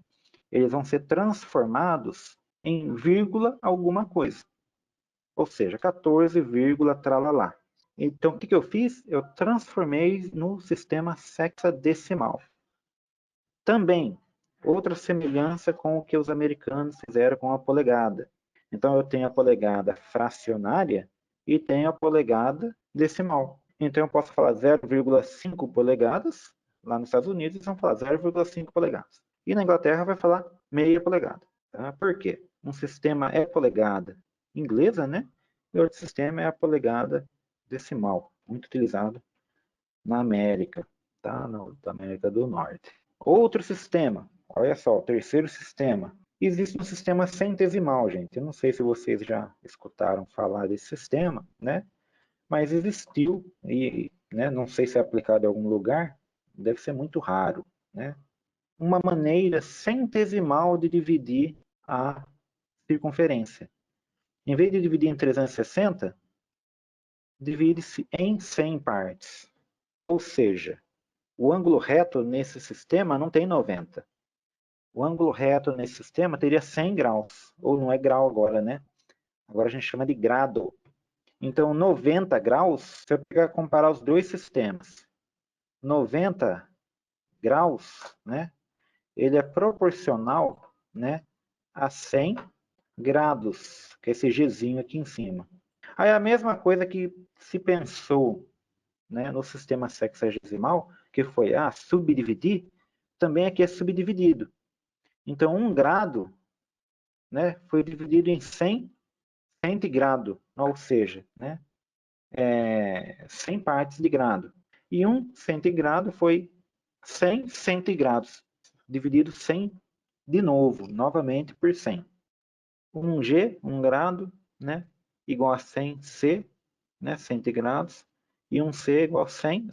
eles vão ser transformados em vírgula alguma coisa. Ou seja, 14, tralalá. Então, o que eu fiz? Eu transformei no sistema hexadecimal. Também, outra semelhança com o que os americanos fizeram com a polegada. Então, eu tenho a polegada fracionária e tenho a polegada decimal. Então, eu posso falar 0,5 polegadas, lá nos Estados Unidos eles vão falar 0,5 polegadas. E na Inglaterra vai falar meia polegada. Tá? Por quê? Um sistema é polegada inglesa, né? E outro sistema é a polegada decimal, muito utilizado na América, tá? Na América do Norte. Outro sistema, olha só, o terceiro sistema. Existe um sistema centesimal, gente. Eu não sei se vocês já escutaram falar desse sistema, né? Mas existiu e, né, não sei se é aplicado em algum lugar, deve ser muito raro, né? Uma maneira centesimal de dividir a circunferência. Em vez de dividir em 360, divide-se em 100 partes. Ou seja, o ângulo reto nesse sistema não tem 90. O ângulo reto nesse sistema teria 100 graus. Ou não é grau agora, né? Agora a gente chama de grado. Então, 90 graus, se eu pegar comparar os dois sistemas, 90 graus, né? Ele é proporcional, né, a 100 grados, que é esse Gzinho aqui em cima. Aí a mesma coisa que se pensou, né, no sistema sexagesimal, que foi subdividir, também aqui é subdividido. Então, 1 grado, né, foi dividido em 100 centigrado, ou seja, né, 100 partes de grado. E 1 centigrado foi 100 centigrados, dividido 100 de novo, novamente por 100. 1G, 1 grado, né, igual a 100 C, né, centigrados, e 1C igual a 100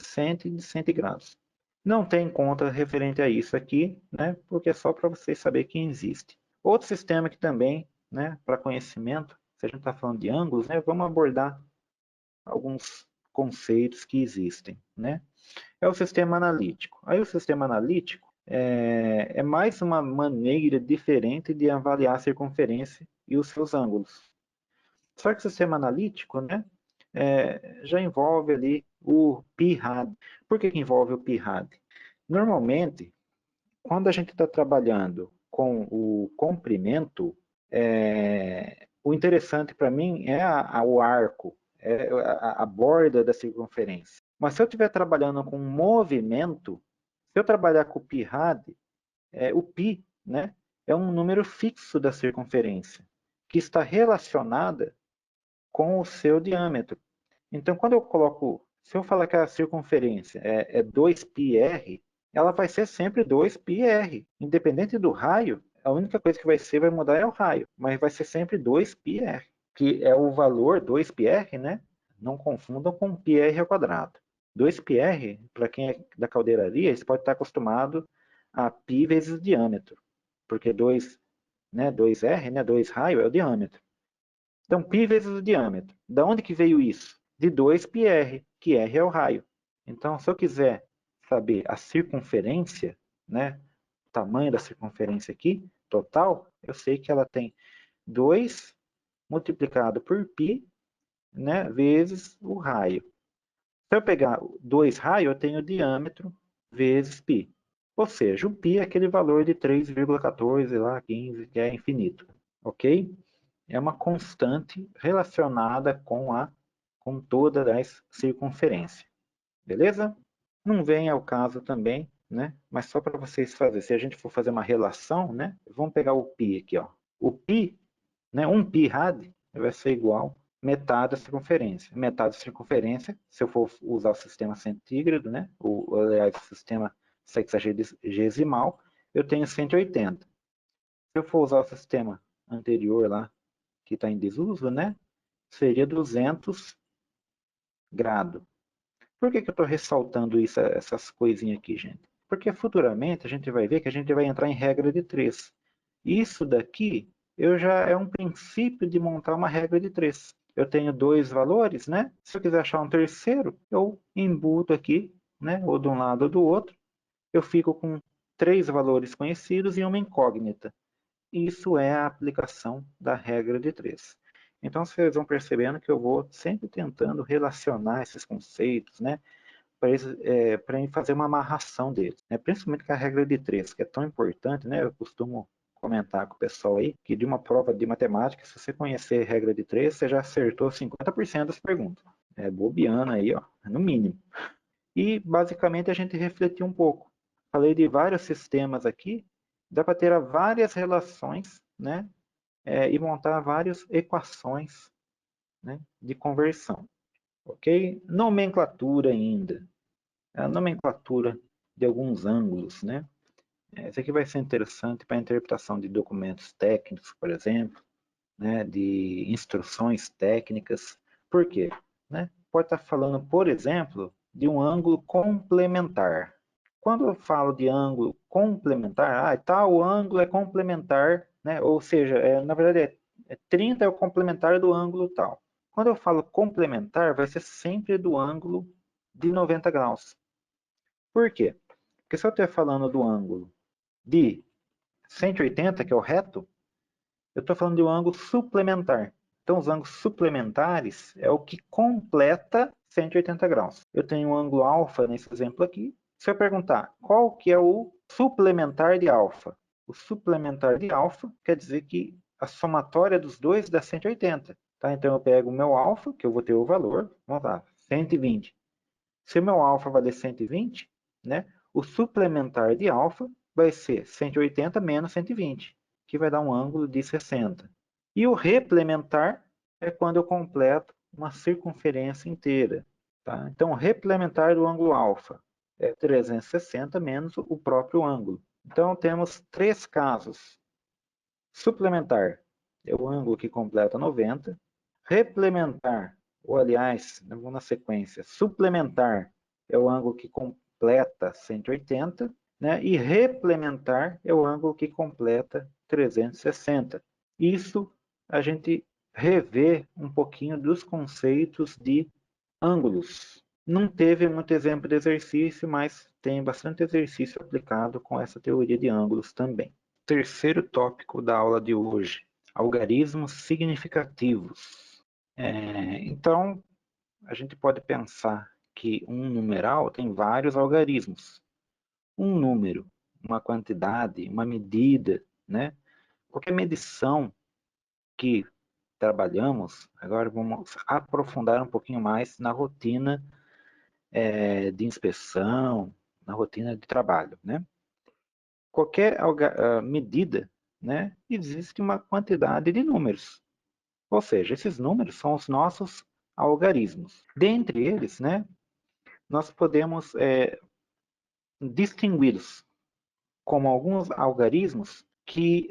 centigrados. Não tem conta referente a isso aqui, né, porque é só para vocês saberem que existe. Outro sistema que também, né, para conhecimento, se a gente está falando de ângulos, né, vamos abordar alguns conceitos que existem, né? É o sistema analítico. Aí o sistema analítico é mais uma maneira diferente de avaliar a circunferência e os seus ângulos. Só que o sistema analítico, né, já envolve ali o pi-rad. Por que envolve o pi-rad? Normalmente, quando a gente está trabalhando com o comprimento, o interessante para mim é o arco, a borda da circunferência. Mas se eu estiver trabalhando com movimento, se eu trabalhar com o pi-rad, o pi, né, é um número fixo da circunferência, que está relacionada com o seu diâmetro. Então, quando eu coloco, se eu falar que a circunferência é 2πr, ela vai ser sempre 2πr. Independente do raio, a única coisa que vai mudar é o raio, mas vai ser sempre 2πr, que é o valor 2πr, né? Não confundam com πr ao quadrado. 2πr, para quem é da caldeiraria, você pode estar acostumado a π vezes diâmetro, porque 2, né, 2r, né, 2 raio é o diâmetro. Então, π vezes o diâmetro. Da onde que veio isso? De 2πr, que r é o raio. Então, se eu quiser saber a circunferência, né, o tamanho da circunferência aqui, total, eu sei que ela tem 2 multiplicado por π, né, vezes o raio. Se eu pegar 2 raio, eu tenho diâmetro vezes π. Ou seja, o π é aquele valor de 3,14, lá, 15, que é infinito. Ok? É uma constante relacionada com todas as circunferências. Beleza? Não vem ao caso também, né? Mas só para vocês fazerem, se a gente for fazer uma relação, né? Vamos pegar o π aqui, ó. O π, né? 1 π rad vai ser igual a metade da circunferência. Metade da circunferência, se eu for usar o sistema centígrado, né? Aliás, o sistema sexagesimal, eu tenho 180. Se eu for usar o sistema anterior lá, que está em desuso, né? Seria 200 graus. Por que eu estou ressaltando isso, essas coisinhas aqui, gente? Porque futuramente a gente vai ver que a gente vai entrar em regra de 3. Isso daqui é um princípio de montar uma regra de 3. Eu tenho 2 valores, né? Se eu quiser achar um terceiro, eu embuto aqui, né? Ou de um lado ou do outro. Eu fico com 3 valores conhecidos e uma incógnita. isso é a aplicação da regra de 3. Então, vocês vão percebendo que eu vou sempre tentando relacionar esses conceitos, né, para fazer uma amarração deles, né, principalmente com a regra de 3, que é tão importante, né, eu costumo comentar com o pessoal aí, que de uma prova de matemática, se você conhecer a regra de 3, você já acertou 50% das perguntas. É bobeando aí, ó, no mínimo. E, basicamente, a gente refletiu um pouco. Falei de vários sistemas aqui, dá para ter várias relações, né, e montar várias equações, né, de conversão. Ok? Nomenclatura ainda. A nomenclatura de alguns ângulos, né? Isso aqui vai ser interessante para a interpretação de documentos técnicos, por exemplo, né, de instruções técnicas. Por quê? Né? Pode estar falando, por exemplo, de um ângulo complementar. Quando eu falo de ângulo complementar, tal ângulo é complementar, né? Ou seja, na verdade 30 é o complementar do ângulo tal. Quando eu falo complementar, vai ser sempre do ângulo de 90 graus. Por quê? Porque se eu estiver falando do ângulo de 180, que é o reto, eu estou falando de um ângulo suplementar. Então, os ângulos suplementares é o que completa 180 graus. Eu tenho um ângulo alfa nesse exemplo aqui. Se eu perguntar qual que é o suplementar de alfa, o suplementar de alfa quer dizer que a somatória dos dois dá 180. Tá? Então, eu pego o meu alfa, que eu vou ter o valor, vamos lá, 120. Se o meu alfa valer 120, né, o suplementar de alfa vai ser 180 menos 120, que vai dar um ângulo de 60. E o replementar é quando eu completo uma circunferência inteira. Tá? Então, o replementar do ângulo alfa é 360 menos o próprio ângulo. Então, temos três casos. Suplementar é o ângulo que completa 90. Replementar, ou aliás, vamos na sequência, suplementar é o ângulo que completa 180, né? E replementar é o ângulo que completa 360. Isso a gente revê um pouquinho dos conceitos de ângulos. Não teve muito exemplo de exercício, mas tem bastante exercício aplicado com essa teoria de ângulos também. Terceiro tópico da aula de hoje: algarismos significativos. Então, a gente pode pensar que um numeral tem vários algarismos. Um número, uma quantidade, uma medida, né? Qualquer medição que trabalhamos, agora vamos aprofundar um pouquinho mais na rotina de inspeção, na rotina de trabalho, né? Qualquer medida, né, existe uma quantidade de números. Ou seja, esses números são os nossos algarismos. Dentre eles, né, nós podemos distingui-los como alguns algarismos que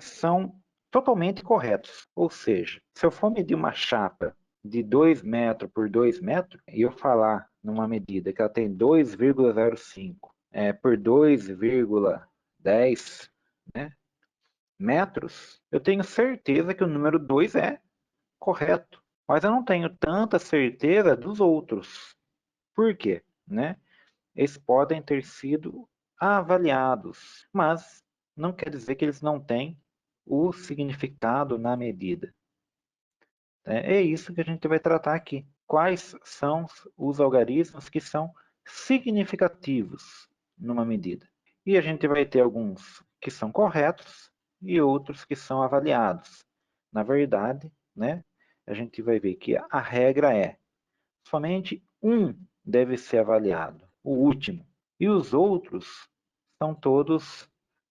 são totalmente corretos. Ou seja, se eu for medir uma chapa de 2 metros por 2 metros, e eu falar numa medida que ela tem 2,05 por 2,10, né, metros, eu tenho certeza que o número 2 é correto. Mas eu não tenho tanta certeza dos outros. Por quê? Né? Eles podem ter sido avaliados, mas não quer dizer que eles não têm o significado na medida. É isso que a gente vai tratar aqui. Quais são os algarismos que são significativos numa medida? E a gente vai ter alguns que são corretos e outros que são avaliados. Na verdade, né, a gente vai ver que a regra é somente um deve ser avaliado, o último. E os outros são todos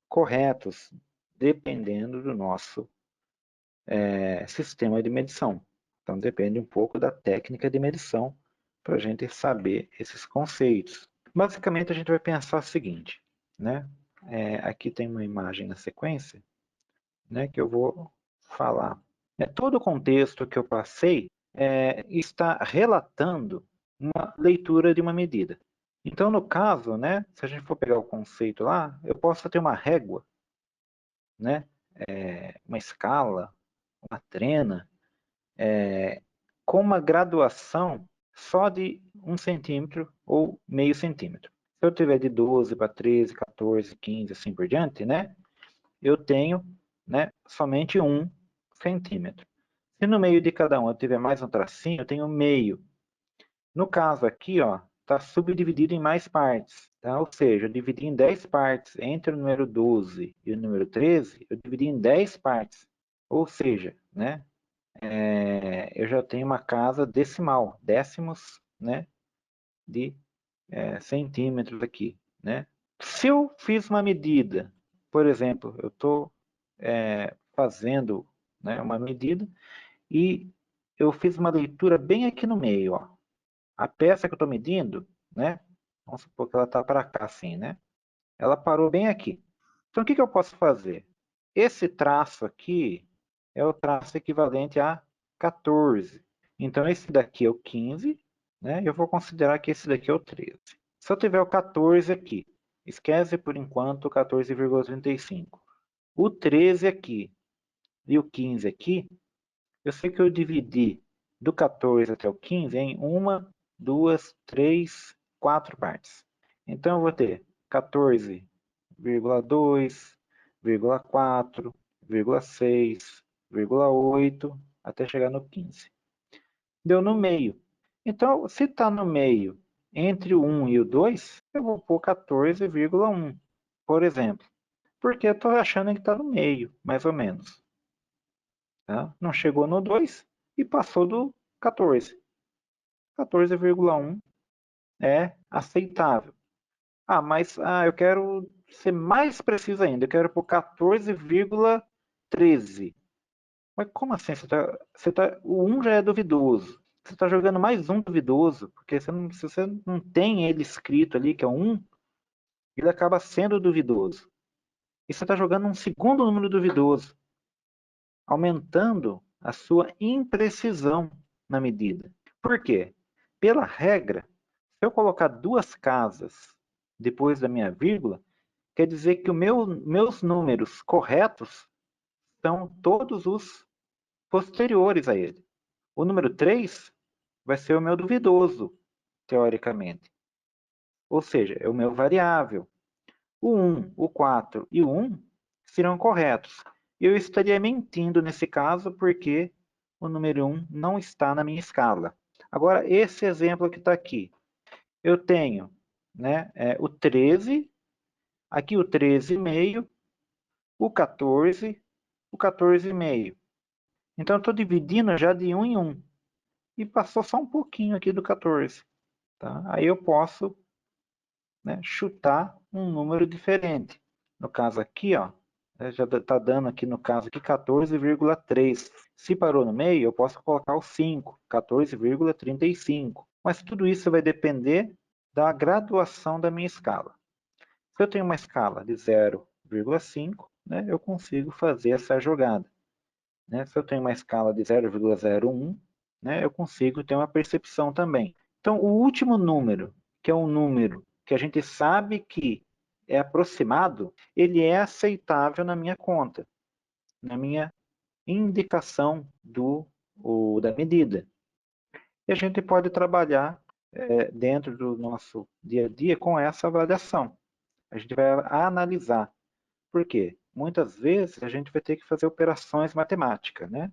corretos, dependendo do nosso sistema de medição. Então, depende um pouco da técnica de medição para a gente saber esses conceitos. Basicamente, a gente vai pensar o seguinte, né? Aqui tem uma imagem na sequência, né, que eu vou falar. Todo o contexto que eu passei está relatando uma leitura de uma medida. Então, no caso, né, se a gente for pegar o conceito lá, eu posso ter uma régua, né, uma escala, uma trena, com uma graduação só de 1 centímetro ou meio centímetro. Se eu tiver de 12 para 13, 14, 15, assim por diante, né, eu tenho né, somente 1 centímetro. Se no meio de cada um eu tiver mais um tracinho, eu tenho meio. No caso aqui, ó, está subdividido em mais partes. Tá? Ou seja, eu dividi em 10 partes. Entre o número 12 e o número 13, eu dividi em 10 partes. Ou seja, né, eu já tenho uma casa decimal, décimos, né, de centímetros aqui. Né? Se eu fiz uma medida, por exemplo, eu estou fazendo, né, uma medida e eu fiz uma leitura bem aqui no meio, ó. A peça que eu estou medindo, né? Vamos supor que ela está para cá assim, né? Ela parou bem aqui. Então, o que eu posso fazer? Esse traço aqui é o traço equivalente a 14. Então, esse daqui é o 15, né? Eu vou considerar que esse daqui é o 13. Se eu tiver o 14 aqui, esquece por enquanto o 14,35. O 13 aqui e o 15 aqui, eu sei que eu dividi do 14 até o 15 em 1, 2, 3, 4 partes. Então, eu vou ter 14,2, 4, 6, 8, até chegar no 15. Deu no meio. Então, se está no meio entre o 1 e o 2, eu vou pôr 14,1, por exemplo. Porque eu estou achando que está no meio, mais ou menos. Tá? Não chegou no 2 e passou do 14. 14,1 é aceitável. Ah, mas eu quero ser mais preciso ainda. Eu quero pôr 14,13. Mas como assim? O 1 já é duvidoso. Você está jogando mais um duvidoso, porque se você não tem ele escrito ali, que é o 1, ele acaba sendo duvidoso. E você está jogando um segundo número duvidoso, aumentando a sua imprecisão na medida. Por quê? Pela regra, se eu colocar duas casas depois da minha vírgula, quer dizer que os meus números corretos são todos os posteriores a ele. O número 3 vai ser o meu duvidoso, teoricamente. Ou seja, é o meu variável. O 1, o 4 e o 1 serão corretos. Eu estaria mentindo nesse caso porque o número 1 não está na minha escala. Agora, esse exemplo que está aqui. Eu tenho, né, o 13, aqui o 13,5, o 14, o 14,5. Então, eu estou dividindo já de 1 em 1. E passou só um pouquinho aqui do 14. Tá? Aí eu posso, né, chutar um número diferente. No caso aqui, ó, já está dando aqui no caso aqui 14,3. Se parou no meio, eu posso colocar o 5, 14,35. Mas tudo isso vai depender da graduação da minha escala. Se eu tenho uma escala de 0,5, né, eu consigo fazer essa jogada. Né? Se eu tenho uma escala de 0,01, né, eu consigo ter uma percepção também. Então, o último número, que é um número que a gente sabe que é aproximado, ele é aceitável na minha conta, na minha indicação da medida. E a gente pode trabalhar dentro do nosso dia a dia com essa avaliação. A gente vai analisar. Por quê? Muitas vezes a gente vai ter que fazer operações matemáticas, né?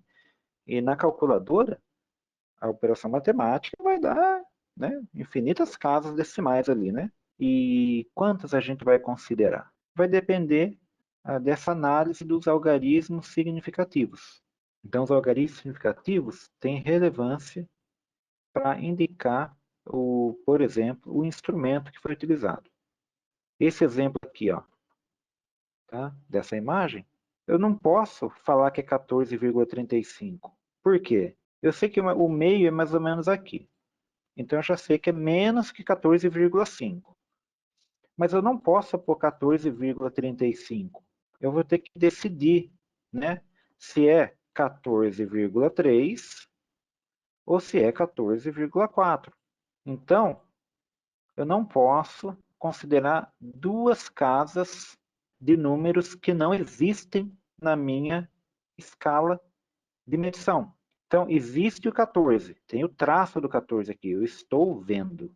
E na calculadora, a operação matemática vai dar, né, infinitas casas decimais ali, né? E quantas a gente vai considerar? Vai depender dessa análise dos algarismos significativos. Então, os algarismos significativos têm relevância para indicar, por exemplo, o instrumento que foi utilizado. Esse exemplo aqui, ó, tá, dessa imagem, eu não posso falar que é 14,35. Por quê? Eu sei que o meio é mais ou menos aqui. Então eu já sei que é menos que 14,5. Mas eu não posso pôr 14,35. Eu vou ter que decidir, né, se é 14,3 ou se é 14,4. Então, eu não posso considerar duas casas de números que não existem na minha escala de medição. Então, existe o 14, tem o traço do 14 aqui, eu estou vendo.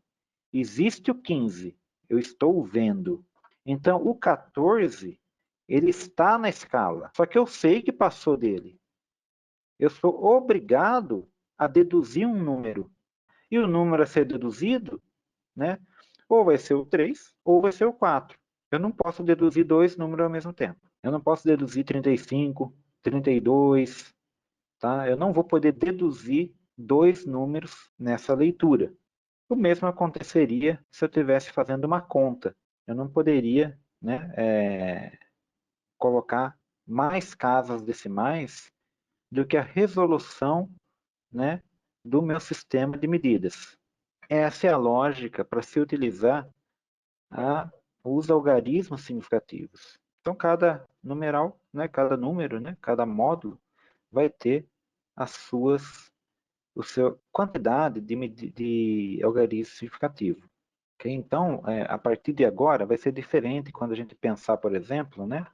Existe o 15, eu estou vendo. Então, o 14, Ele está na escala, só que eu sei que passou dele. Eu sou obrigado a deduzir um número. E o número a ser deduzido, né, ou vai ser o 3 ou vai ser o 4. Eu não posso deduzir dois números ao mesmo tempo. Eu não posso deduzir 35, 32, tá? Eu não vou poder deduzir dois números nessa leitura. O mesmo aconteceria se eu estivesse fazendo uma conta. Eu não poderia, né, colocar mais casas decimais do que a resolução, né, do meu sistema de medidas. Essa é a lógica para se utilizar os algarismos significativos. Então, cada numeral, né, cada número, né, cada módulo vai ter as suas, o seu quantidade de algarismo significativo. Okay? Então, a partir de agora, vai ser diferente quando a gente pensar, por exemplo, né,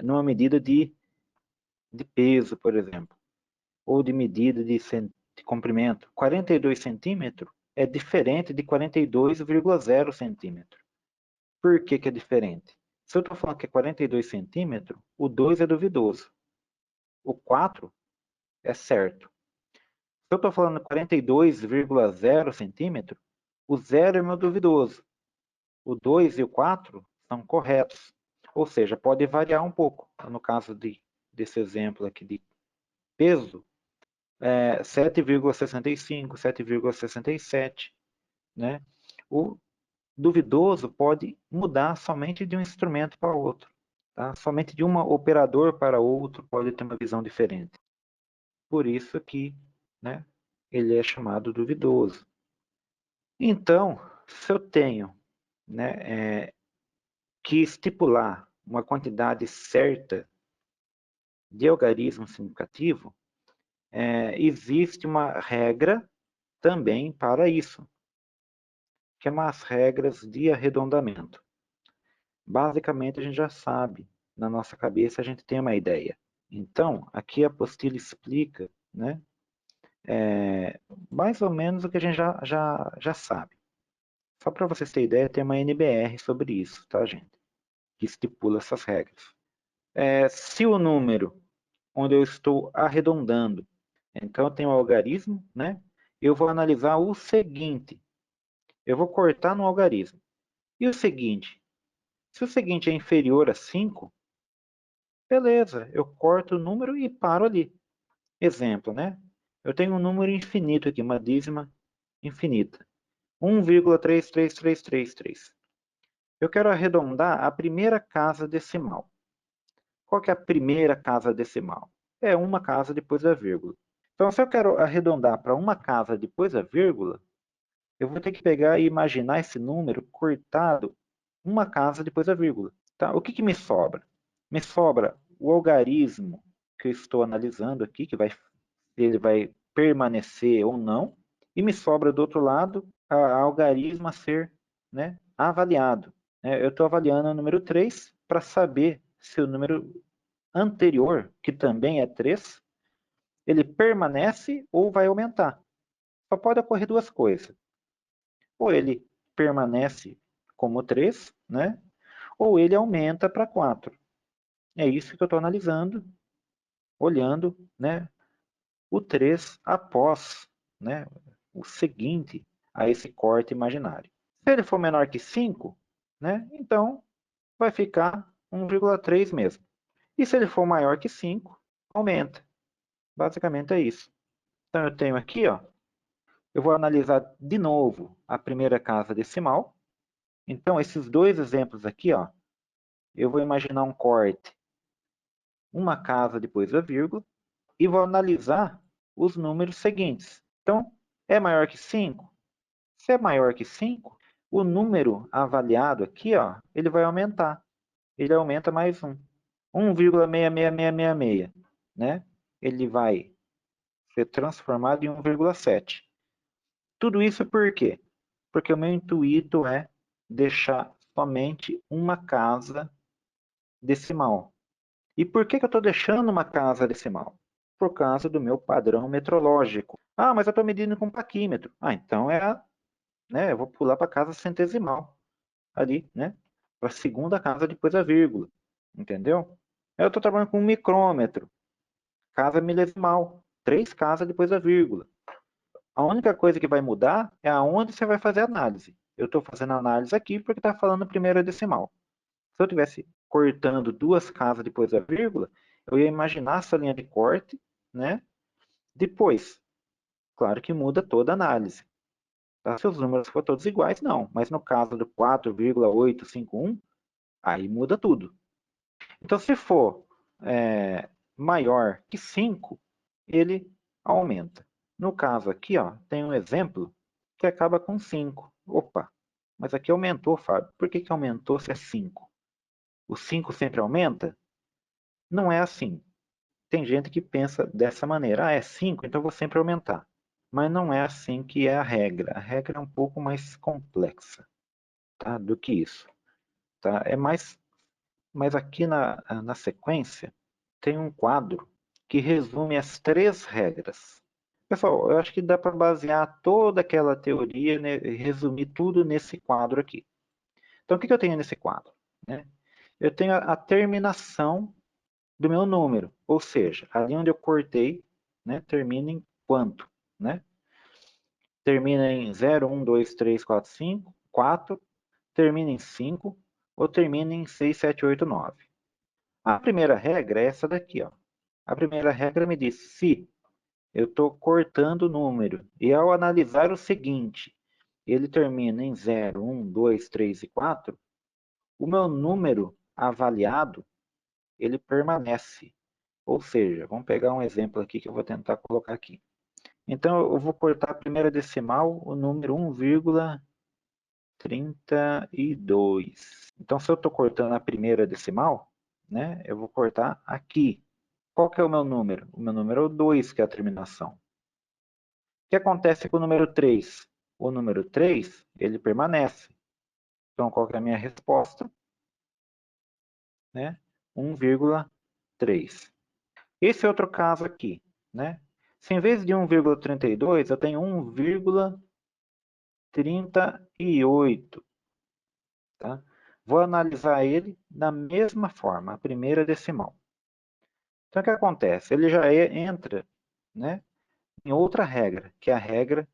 numa medida de peso, por exemplo, ou de medida de comprimento. 42 centímetros é diferente de 42,0 centímetros. Por que que é diferente? Se eu estou falando que é 42 centímetros, o 2 é duvidoso. O 4 é certo. Se eu estou falando 42,0 centímetros, o 0 é meu duvidoso. O 2 e o 4 são corretos. Ou seja, pode variar um pouco. No caso desse exemplo aqui de peso, 7,65, 7,67, né? O duvidoso pode mudar somente de um instrumento para outro, tá? Somente de um operador para outro pode ter uma visão diferente. Por isso que, né, ele é chamado duvidoso. Então, se eu tenho, né, que estipular uma quantidade certa de algarismo significativo, existe uma regra também para isso, que é umas regras de arredondamento. Basicamente, a gente já sabe, na nossa cabeça a gente tem uma ideia. Então, aqui a apostila explica, né, mais ou menos o que a gente já sabe. Só para vocês terem ideia, tem uma NBR sobre isso, tá, gente? Que estipula essas regras. Se o número onde eu estou arredondando, então eu tenho um algarismo, né? Eu vou analisar o seguinte. Eu vou cortar no algarismo. E o seguinte? Se o seguinte é inferior a 5, beleza, eu corto o número e paro ali. Exemplo, né? Eu tenho um número infinito aqui, uma dízima infinita. 1,33333. Eu quero arredondar a primeira casa decimal. Qual que é a primeira casa decimal? É uma casa depois da vírgula. Então, se eu quero arredondar para uma casa depois da vírgula, eu vou ter que pegar e imaginar esse número cortado uma casa depois da vírgula. Tá? O que me sobra? Me sobra o algarismo que eu estou analisando aqui, ele vai permanecer ou não, e me sobra do outro lado a algarismo a ser, né, avaliado. Eu estou avaliando o número 3 para saber se o número anterior, que também é 3, ele permanece ou vai aumentar. Só pode ocorrer duas coisas. Ou ele permanece como 3, né? Ou ele aumenta para 4. É isso que eu estou analisando, olhando, né, o 3 após, né, o seguinte a esse corte imaginário. Se ele for menor que 5, né, então vai ficar 1,3 mesmo. E se ele for maior que 5, aumenta. Basicamente é isso. Então eu tenho aqui, ó, eu vou analisar de novo a primeira casa decimal. Então esses dois exemplos aqui, ó, eu vou imaginar um corte, uma casa depois da vírgula, e vou analisar os números seguintes. Então, é maior que 5? Se é maior que 5, o número avaliado aqui, ó, ele vai aumentar. Ele aumenta mais 1. 1,66666, né? Ele vai ser transformado em 1,7. Tudo isso por quê? Porque o meu intuito é deixar somente uma casa decimal. E por que eu estou deixando uma casa decimal? Por causa do meu padrão metrológico. Ah, mas eu estou medindo com paquímetro. Ah, então né, eu vou pular para a casa centesimal ali, né? para a segunda casa depois da vírgula, entendeu? Eu estou trabalhando com um micrômetro, casa milesimal, 3 casas depois da vírgula. A única coisa que vai mudar é aonde você vai fazer a análise. Eu estou fazendo a análise aqui porque está falando primeira decimal. Se eu estivesse cortando 2 casas depois da vírgula, eu ia imaginar essa linha de corte, né? Depois, claro que muda toda a análise. Tá? Se os números forem todos iguais, não. Mas no caso do 4,851, aí muda tudo. Então, se for maior que 5, ele aumenta. No caso aqui, ó, tem um exemplo que acaba com 5. Opa, mas aqui aumentou, Fábio. Por que aumentou se é 5? O 5 sempre aumenta? Não é assim. Tem gente que pensa dessa maneira. Ah, é 5, então eu vou sempre aumentar. Mas não é assim que é a regra. A regra é um pouco mais complexa, tá, do que isso. Tá? Mas aqui na sequência tem um quadro que resume as 3 regras. Pessoal, eu acho que dá para basear toda aquela teoria, né, resumir tudo nesse quadro aqui. Então, o que eu tenho nesse quadro? Né? Eu tenho a terminação do meu número, ou seja, ali onde eu cortei, né, termina em quanto? Né? Termina em 0, 1, 2, 3, 4, 5, 4, termina em 5 ou termina em 6, 7, 8, 9. A primeira regra é essa daqui, ó. A primeira regra me diz se eu estou cortando o número e ao analisar o seguinte, ele termina em 0, 1, 2, 3 e 4, o meu número avaliado, ele permanece. Ou seja, vamos pegar um exemplo aqui que eu vou tentar colocar aqui. Então, eu vou cortar a primeira decimal, o número 1,32. Então, se eu estou cortando a primeira decimal, né, eu vou cortar aqui. Qual que é o meu número? O meu número é o 2, que é a terminação. O que acontece com o número 3? O número 3, ele permanece. Então, qual que é a minha resposta? Né? 1,3. Esse é outro caso aqui. Né? Se em vez de 1,32, eu tenho 1,38. Tá? Vou analisar ele da mesma forma, a primeira decimal. Então, o que acontece? Ele já entra, né, em outra regra, que é a regra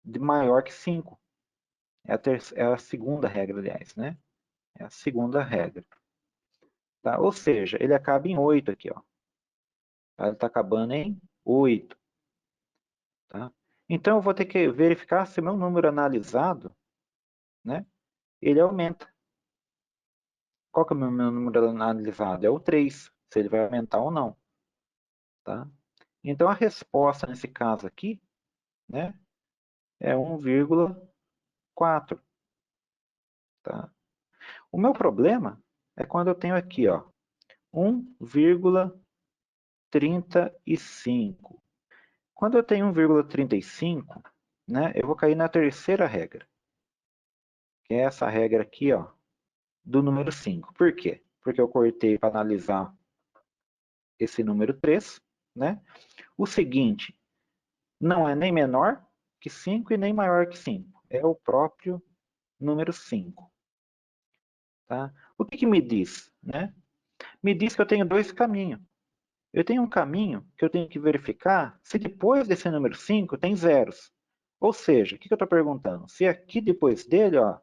de maior que 5. É a segunda regra, aliás, né? É a segunda regra. Tá? Ou seja, ele acaba em 8 aqui, ó. Ele está acabando em 8. Tá? Então, eu vou ter que verificar se o meu número analisado, né, ele aumenta. Qual que é o meu número analisado? É o 3, se ele vai aumentar ou não. Tá? Então, a resposta nesse caso aqui, né, é 1,4. Tá? O meu problema é quando eu tenho aqui, ó, 1,35. Quando eu tenho 1,35, né, eu vou cair na terceira regra, que é essa regra aqui, ó, do número 5. Por quê? Porque eu cortei para analisar esse número 3, né? O seguinte não é nem menor que 5 e nem maior que 5. É o próprio número 5. Tá? O que me diz? Né? Me diz que eu tenho 2 caminhos. Eu tenho um caminho que eu tenho que verificar se depois desse número 5 tem zeros. Ou seja, o que eu estou perguntando? Se aqui depois dele, ó,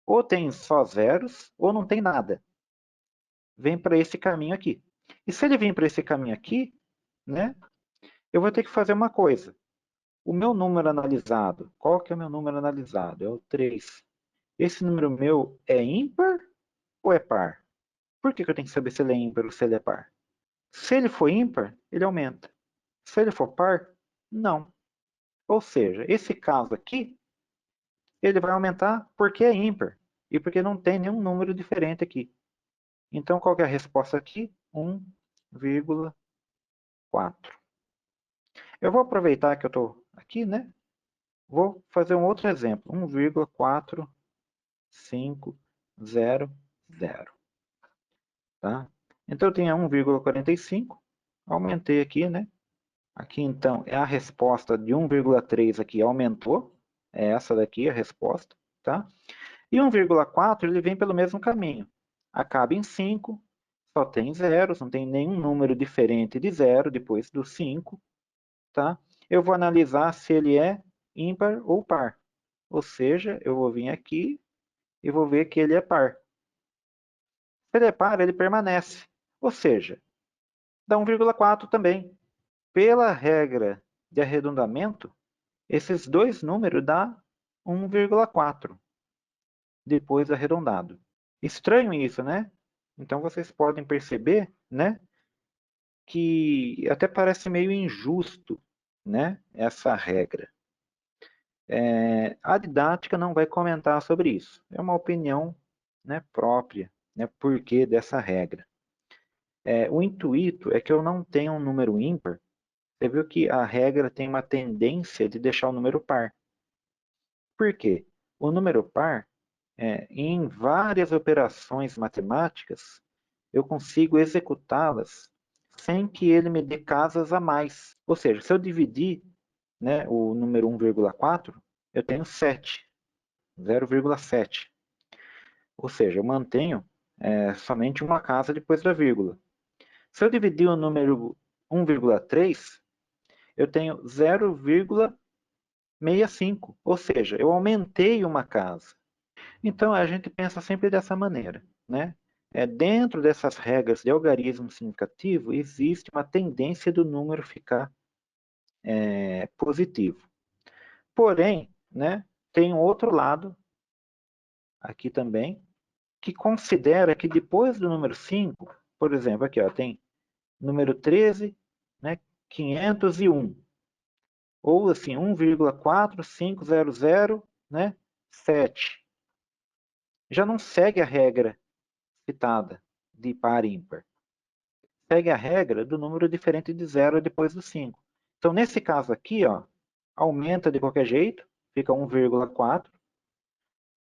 ou tem só zeros, ou não tem nada. Vem para esse caminho aqui. E se ele vir para esse caminho aqui, né, eu vou ter que fazer uma coisa. O meu número analisado, qual que é o meu número analisado? É o 3. Esse número meu é ímpar ou é par? Por que eu tenho que saber se ele é ímpar ou se ele é par? Se ele for ímpar, ele aumenta. Se ele for par, não. Ou seja, esse caso aqui, ele vai aumentar porque é ímpar e porque não tem nenhum número diferente aqui. Então, qual que é a resposta aqui? 1,4. Eu vou aproveitar que eu estou aqui, né? Vou fazer um outro exemplo. 1,4500. Tá? Então, eu tinha 1,45. Aumentei aqui, né? Aqui, então, é a resposta de 1,3 aqui aumentou. É essa daqui a resposta, tá? E 1,4 ele vem pelo mesmo caminho. Acaba em 5, só tem zeros, não tem nenhum número diferente de zero depois do 5. Tá? Eu vou analisar se ele é ímpar ou par. Ou seja, eu vou vir aqui e vou ver que ele é par. Se ele é par, ele permanece. Ou seja, dá 1,4 também. Pela regra de arredondamento, esses dois números dá 1,4 depois arredondado. Estranho isso, né? Então vocês podem perceber, né, que até parece meio injusto, né, essa regra. A didática não vai comentar sobre isso. É uma opinião, né, própria, né, porquê dessa regra. O intuito é que eu não tenha um número ímpar. Você viu que a regra tem uma tendência de deixar o número par. Por quê? O número par, em várias operações matemáticas, eu consigo executá-las sem que ele me dê casas a mais. Ou seja, se eu dividir, né, o número 1,4, eu tenho 7, 0,7. Ou seja, eu mantenho somente uma casa depois da vírgula. Se eu dividir o número 1,3, eu tenho 0,65, ou seja, eu aumentei uma casa. Então a gente pensa sempre dessa maneira, né? Dentro dessas regras de algarismo significativo, existe uma tendência do número ficar positivo. Porém, né, tem um outro lado aqui também, que considera que depois do número 5, por exemplo, aqui ó, tem número 13, né, 501, ou assim, 1,4500, né, 7. Já não segue a regra citada de par ímpar. Segue a regra do número diferente de zero depois do 5. Então, nesse caso aqui, ó, aumenta de qualquer jeito, fica 1,4.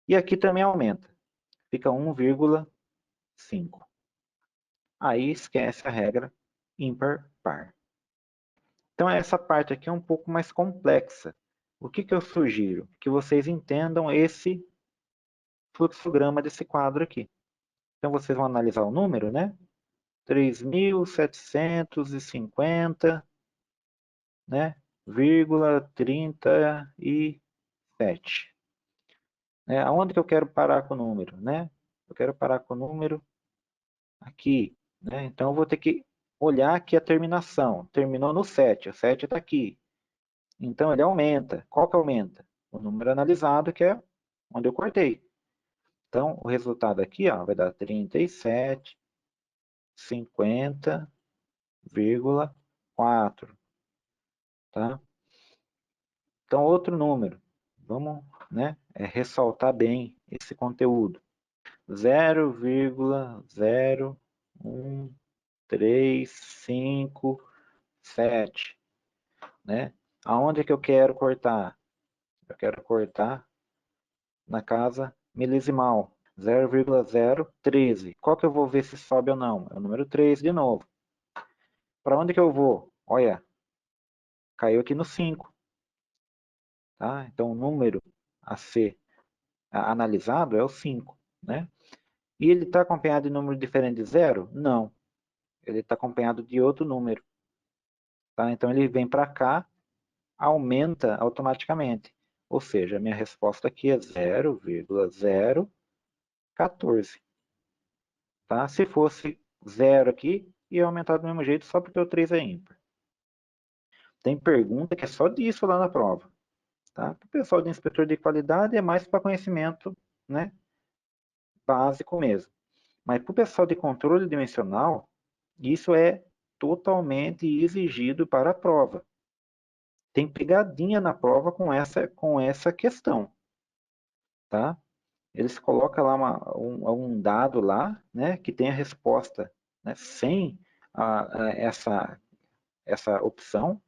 E aqui também aumenta, fica 1,5. Aí esquece a regra ímpar-par. Então, essa parte aqui é um pouco mais complexa. O que eu sugiro? Que vocês entendam esse fluxograma desse quadro aqui. Então, vocês vão analisar o número, né? 3.750, né? Vírgula 37. Aonde que eu quero parar com o número, né? Eu quero parar com o número aqui, né? Então, eu vou ter que olhar aqui a terminação. Terminou no 7, o 7 está aqui. Então, ele aumenta. Qual que aumenta? O número analisado, que é onde eu cortei. Então, o resultado aqui ó, vai dar 37,50,4. Tá? Então, outro número. Vamos, né, ressaltar bem esse conteúdo. 0,01357. Né? Aonde é que eu quero cortar? Eu quero cortar na casa milesimal. 0,013. Qual que eu vou ver se sobe ou não? É o número 3 de novo. Para onde que eu vou? Olha, caiu aqui no 5. Tá? Então, o número a ser analisado é o 5. Né? E ele está acompanhado de número diferente de zero? Não. Ele está acompanhado de outro número. Tá? Então, ele vem para cá, aumenta automaticamente. Ou seja, a minha resposta aqui é 0,014. Tá? Se fosse 0 aqui, ia aumentar do mesmo jeito só porque o 3 é ímpar. Tem pergunta que é só disso lá na prova. Tá? Para o pessoal de inspetor de qualidade é mais para conhecimento, né, básico mesmo. Mas para o pessoal de controle dimensional, isso é totalmente exigido para a prova. Tem pegadinha na prova com essa questão. Tá? Eles colocam lá um dado lá, né, que tem a resposta, né, sem essa opção,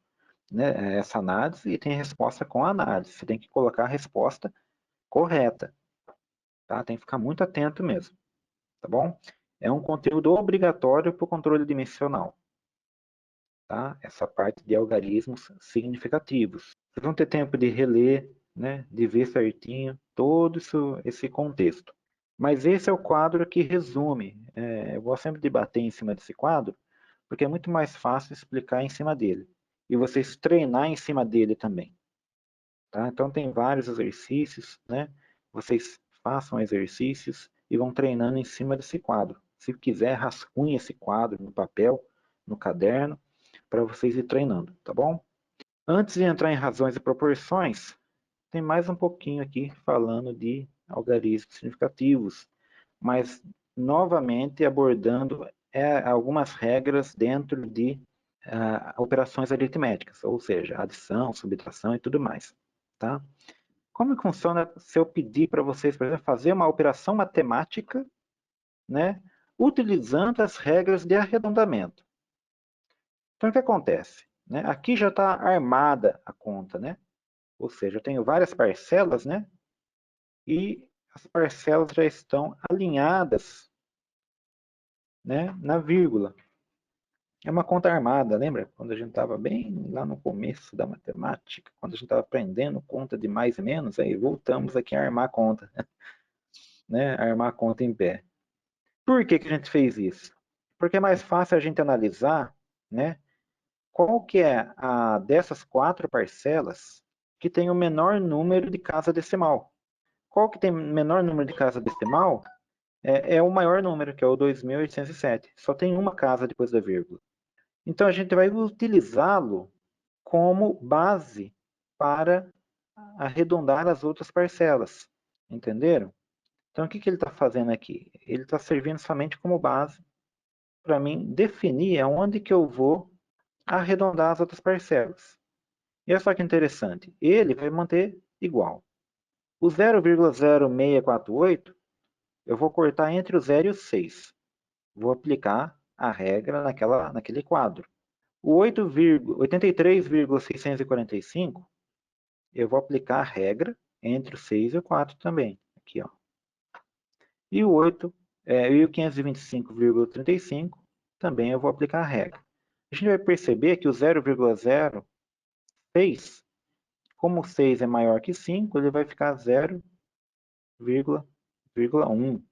né, essa análise, e tem a resposta com a análise. Você tem que colocar a resposta correta. Tá? Tem que ficar muito atento mesmo. Tá bom? É um conteúdo obrigatório para o controle dimensional. Tá? Essa parte de algarismos significativos. Vocês vão ter tempo de reler, né, de ver certinho todo esse contexto. Mas esse é o quadro que resume. Eu vou sempre debater em cima desse quadro, porque é muito mais fácil explicar em cima dele. E vocês treinar em cima dele também. Tá? Então tem vários exercícios, né? Vocês façam exercícios e vão treinando em cima desse quadro. Se quiser, rascunhe esse quadro no papel, no caderno, para vocês ir treinando, tá bom? Antes de entrar em razões e proporções, tem mais um pouquinho aqui falando de algarismos significativos, mas novamente abordando algumas regras dentro de operações aritméticas, ou seja, adição, subtração e tudo mais. Tá? Como que funciona se eu pedir para vocês, por exemplo, fazer uma operação matemática, né, utilizando as regras de arredondamento? Então, o que acontece? Né? Aqui já está armada a conta, né? Ou seja, eu tenho várias parcelas, né? E as parcelas já estão alinhadas, né, na vírgula. É uma conta armada, lembra? Quando a gente estava bem lá no começo da matemática, quando a gente estava aprendendo conta de mais e menos, aí voltamos aqui a armar a conta, né? Armar a conta em pé. Por que que a gente fez isso? Porque é mais fácil a gente analisar, né? Qual que é a dessas 4 parcelas que tem o menor número de casa decimal. Qual que tem menor número de casa decimal? É o maior número, que é o 2.807. Só tem uma casa depois da vírgula. Então a gente vai utilizá-lo como base para arredondar as outras parcelas. Entenderam? Então o que ele está fazendo aqui? Ele está servindo somente como base para mim definir aonde que eu vou arredondar as outras parcelas. E olha só que interessante, ele vai manter igual. O 0,0648 eu vou cortar entre o 0 e o 6. Vou aplicar a regra naquele quadro. O 83,645 eu vou aplicar a regra entre o 6 e o 4 também. Aqui, ó. E o 525,35 também eu vou aplicar a regra. A gente vai perceber que o 0,06, como o 6 é maior que 5, ele vai ficar 0,1.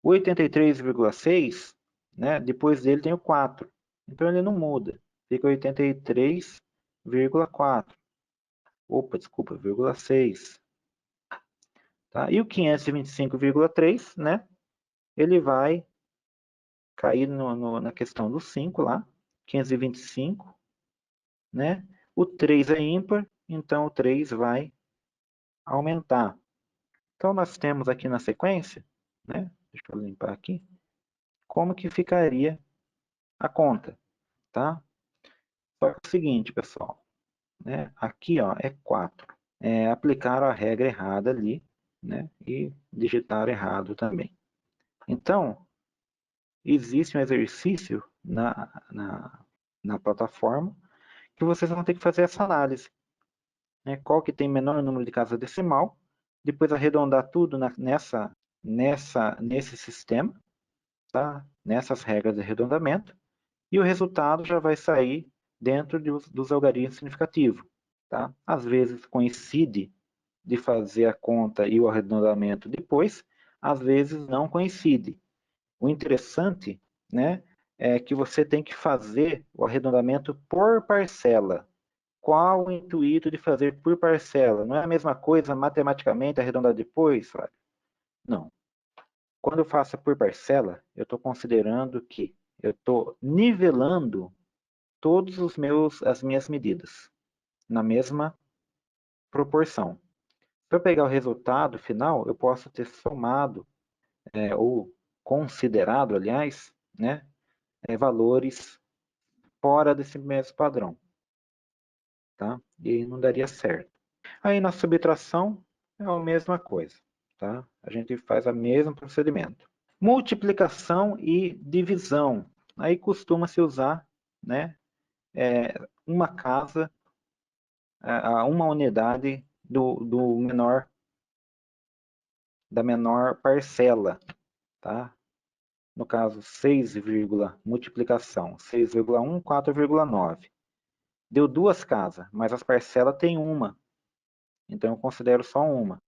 O 83,6, né, depois dele tem o 4. Então ele não muda. Fica 83,4. Opa, desculpa, 0,6. Tá? E o 525,3, né, ele vai cair na questão do 5 lá. 525, né? O 3 é ímpar, então o 3 vai aumentar. Então nós temos aqui na sequência, né? Deixa eu limpar aqui. Como que ficaria a conta, tá? Só que é o seguinte, pessoal, né? Aqui, ó, é 4. Aplicaram a regra errada ali, né? E digitaram errado também. Então, existe um exercício na plataforma que vocês vão ter que fazer essa análise, né? Qual que tem menor número de casa decimal, depois arredondar tudo nesse sistema, tá? Nessas regras de arredondamento, e o resultado já vai sair dentro dos algarismos significativos. Tá? Às vezes coincide de fazer a conta e o arredondamento depois, às vezes não coincide. O interessante, né, é que você tem que fazer o arredondamento por parcela. Qual o intuito de fazer por parcela? Não é a mesma coisa matematicamente arredondar depois, Fábio? Não. Quando eu faço por parcela, eu estou considerando que eu estou nivelando todos as minhas medidas na mesma proporção. Para eu pegar o resultado final, eu posso ter somado ou considerado, aliás, né, valores fora desse mesmo padrão, tá? E não daria certo. Aí na subtração é a mesma coisa, tá? A gente faz o mesmo procedimento. Multiplicação e divisão. Aí costuma-se usar, né, uma casa, uma unidade da menor parcela, tá? No caso, 6, multiplicação, 6,1, 4,9. Deu duas casas, mas as parcelas tem uma. Então eu considero só uma.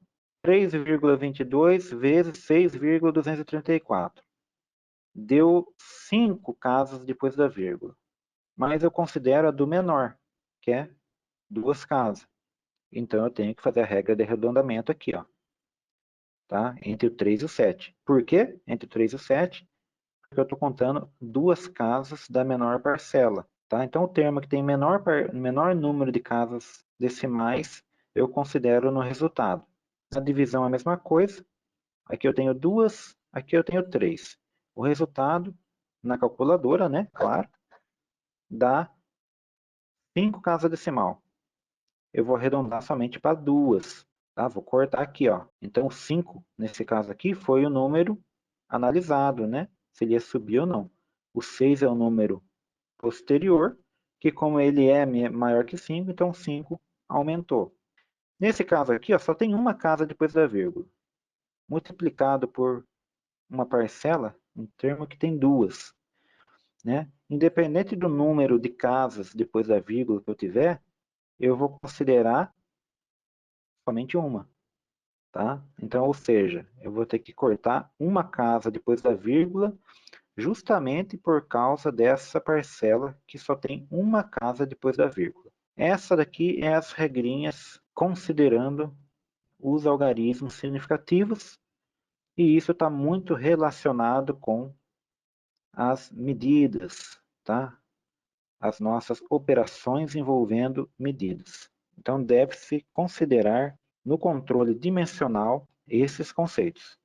3,22 vezes 6,234. Deu 5 casas depois da vírgula. Mas eu considero a do menor, que é 2 casas. Então eu tenho que fazer a regra de arredondamento aqui, ó, tá? Entre o 3 e o 7. Por quê? Entre o 3 e o 7, porque eu estou contando 2 casas da menor parcela, tá? Então o termo que tem menor número de casas decimais, eu considero no resultado. Na divisão é a mesma coisa. Aqui eu tenho 2, aqui eu tenho 3. O resultado, na calculadora, né? Claro, dá 5 casas decimal. Eu vou arredondar somente para 2, tá? Vou cortar aqui, ó. Então, 5, nesse caso aqui, foi o número analisado, né? Se ele ia subir ou não. O 6 é o número posterior, que como ele é maior que 5, então 5 aumentou. Nesse caso aqui, ó, só tem uma casa depois da vírgula. Multiplicado por uma parcela, um termo que tem duas, né? Independente do número de casas depois da vírgula que eu tiver, eu vou considerar somente uma, tá? Então, ou seja, eu vou ter que cortar uma casa depois da vírgula, justamente por causa dessa parcela que só tem uma casa depois da vírgula. Essa daqui é as regrinhas considerando os algarismos significativos, e isso está muito relacionado com as medidas, tá? As nossas operações envolvendo medidas. Então, deve-se considerar no controle dimensional esses conceitos.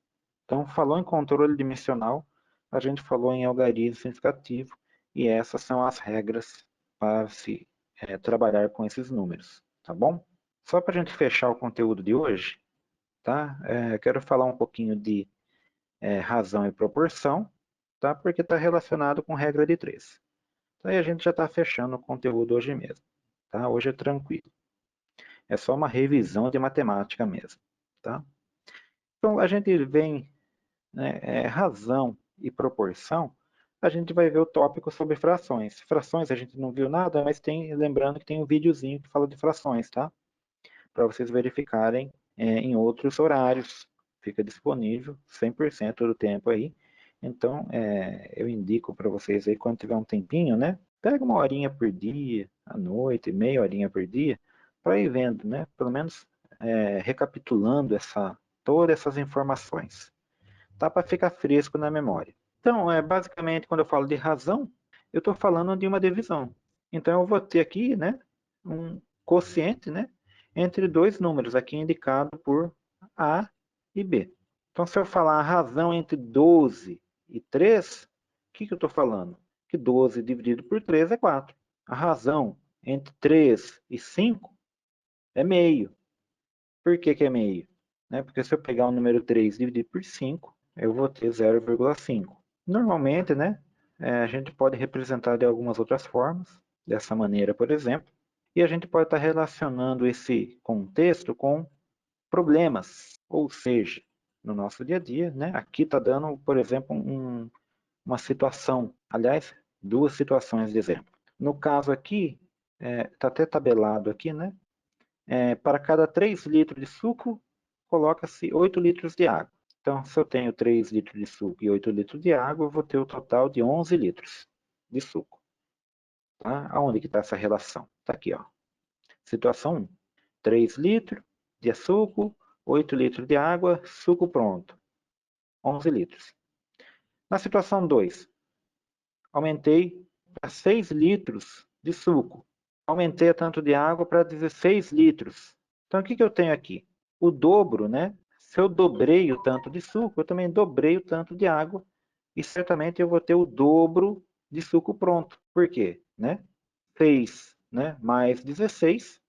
Então, falou em controle dimensional, a gente falou em algarismo significativo, e essas são as regras para se trabalhar com esses números, tá bom? Só para a gente fechar o conteúdo de hoje, tá? Quero falar um pouquinho de razão e proporção, tá? Porque está relacionado com regra de 3. Então, aí a gente já está fechando o conteúdo hoje mesmo, tá? Hoje é tranquilo. É só uma revisão de matemática mesmo, tá? Então, a gente vem, né, razão e proporção, a gente vai ver o tópico sobre frações. Frações a gente não viu nada, mas lembrando que tem um videozinho que fala de frações, tá? Para vocês verificarem em outros horários. Fica disponível 100% do tempo aí. Então, eu indico para vocês aí, quando tiver um tempinho, né? Pega uma horinha por dia, à noite, meia horinha por dia, para ir vendo, né? Pelo menos recapitulando todas essas informações. Tá para ficar fresco na memória. Então, basicamente, quando eu falo de razão, eu estou falando de uma divisão. Então, eu vou ter aqui, né, um quociente, né, entre dois números, aqui indicado por A e B. Então, se eu falar a razão entre 12 e 3, o que eu estou falando? Que 12 dividido por 3 é 4. A razão entre 3 e 5 é meio. Por que é meio? Porque se eu pegar o número 3 e dividir por 5, eu vou ter 0,5. Normalmente, né, a gente pode representar de algumas outras formas, dessa maneira, por exemplo, e a gente pode estar relacionando esse contexto com problemas, ou seja, no nosso dia a dia, né, aqui está dando, por exemplo, uma situação, aliás, duas situações de exemplo. No caso aqui, está até tabelado aqui, né, para cada 3 litros de suco, coloca-se 8 litros de água. Então, se eu tenho 3 litros de suco e 8 litros de água, eu vou ter o total de 11 litros de suco. Tá? Aonde que está essa relação? Está aqui, ó. Situação 1. 3 litros de suco, 8 litros de água, suco pronto. 11 litros. Na situação 2, aumentei para 6 litros de suco. Aumentei a tanto de água para 16 litros. Então, o que eu tenho aqui? O dobro, né? Se eu dobrei o tanto de suco, eu também dobrei o tanto de água. E certamente eu vou ter o dobro de suco pronto. Por quê? 6, mais 16,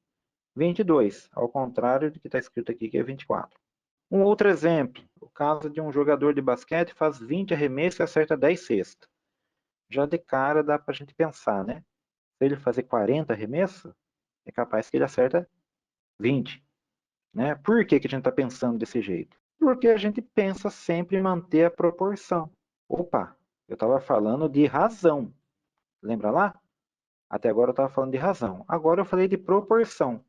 22. Ao contrário do que está escrito aqui, que é 24. Um outro exemplo. O caso de um jogador de basquete faz 20 arremessos e acerta 10 cestas. Já de cara dá para a gente pensar, né? Se ele fazer 40 arremessos, é capaz que ele acerta 20. Por que a gente está pensando desse jeito? Porque a gente pensa sempre em manter a proporção. Opa, eu estava falando de razão. Lembra lá? Até agora eu estava falando de razão. Agora eu falei de proporção.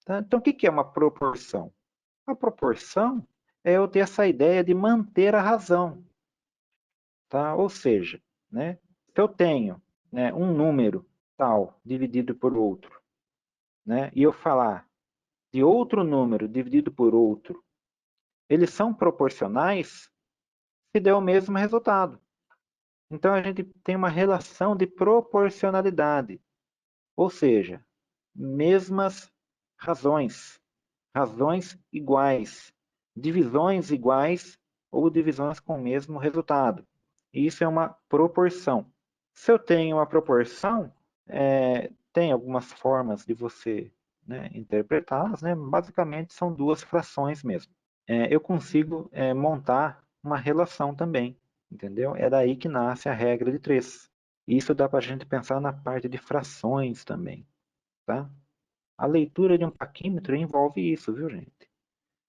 Tá? Então, o que é uma proporção? A proporção é eu ter essa ideia de manter a razão. Tá? Ou seja, né, se eu tenho, né, um número tal dividido por outro, né, e eu falar de outro número dividido por outro, eles são proporcionais se der o mesmo resultado. Então a gente tem uma relação de proporcionalidade, ou seja, mesmas razões, razões iguais, divisões iguais ou divisões com o mesmo resultado. Isso é uma proporção. Se eu tenho uma proporção, tem algumas formas de você, né, interpretá-las, né? Basicamente são duas frações mesmo. Eu consigo montar uma relação também, entendeu? É daí que nasce a regra de 3. Isso dá para a gente pensar na parte de frações também, tá? A leitura de um paquímetro envolve isso, viu, gente?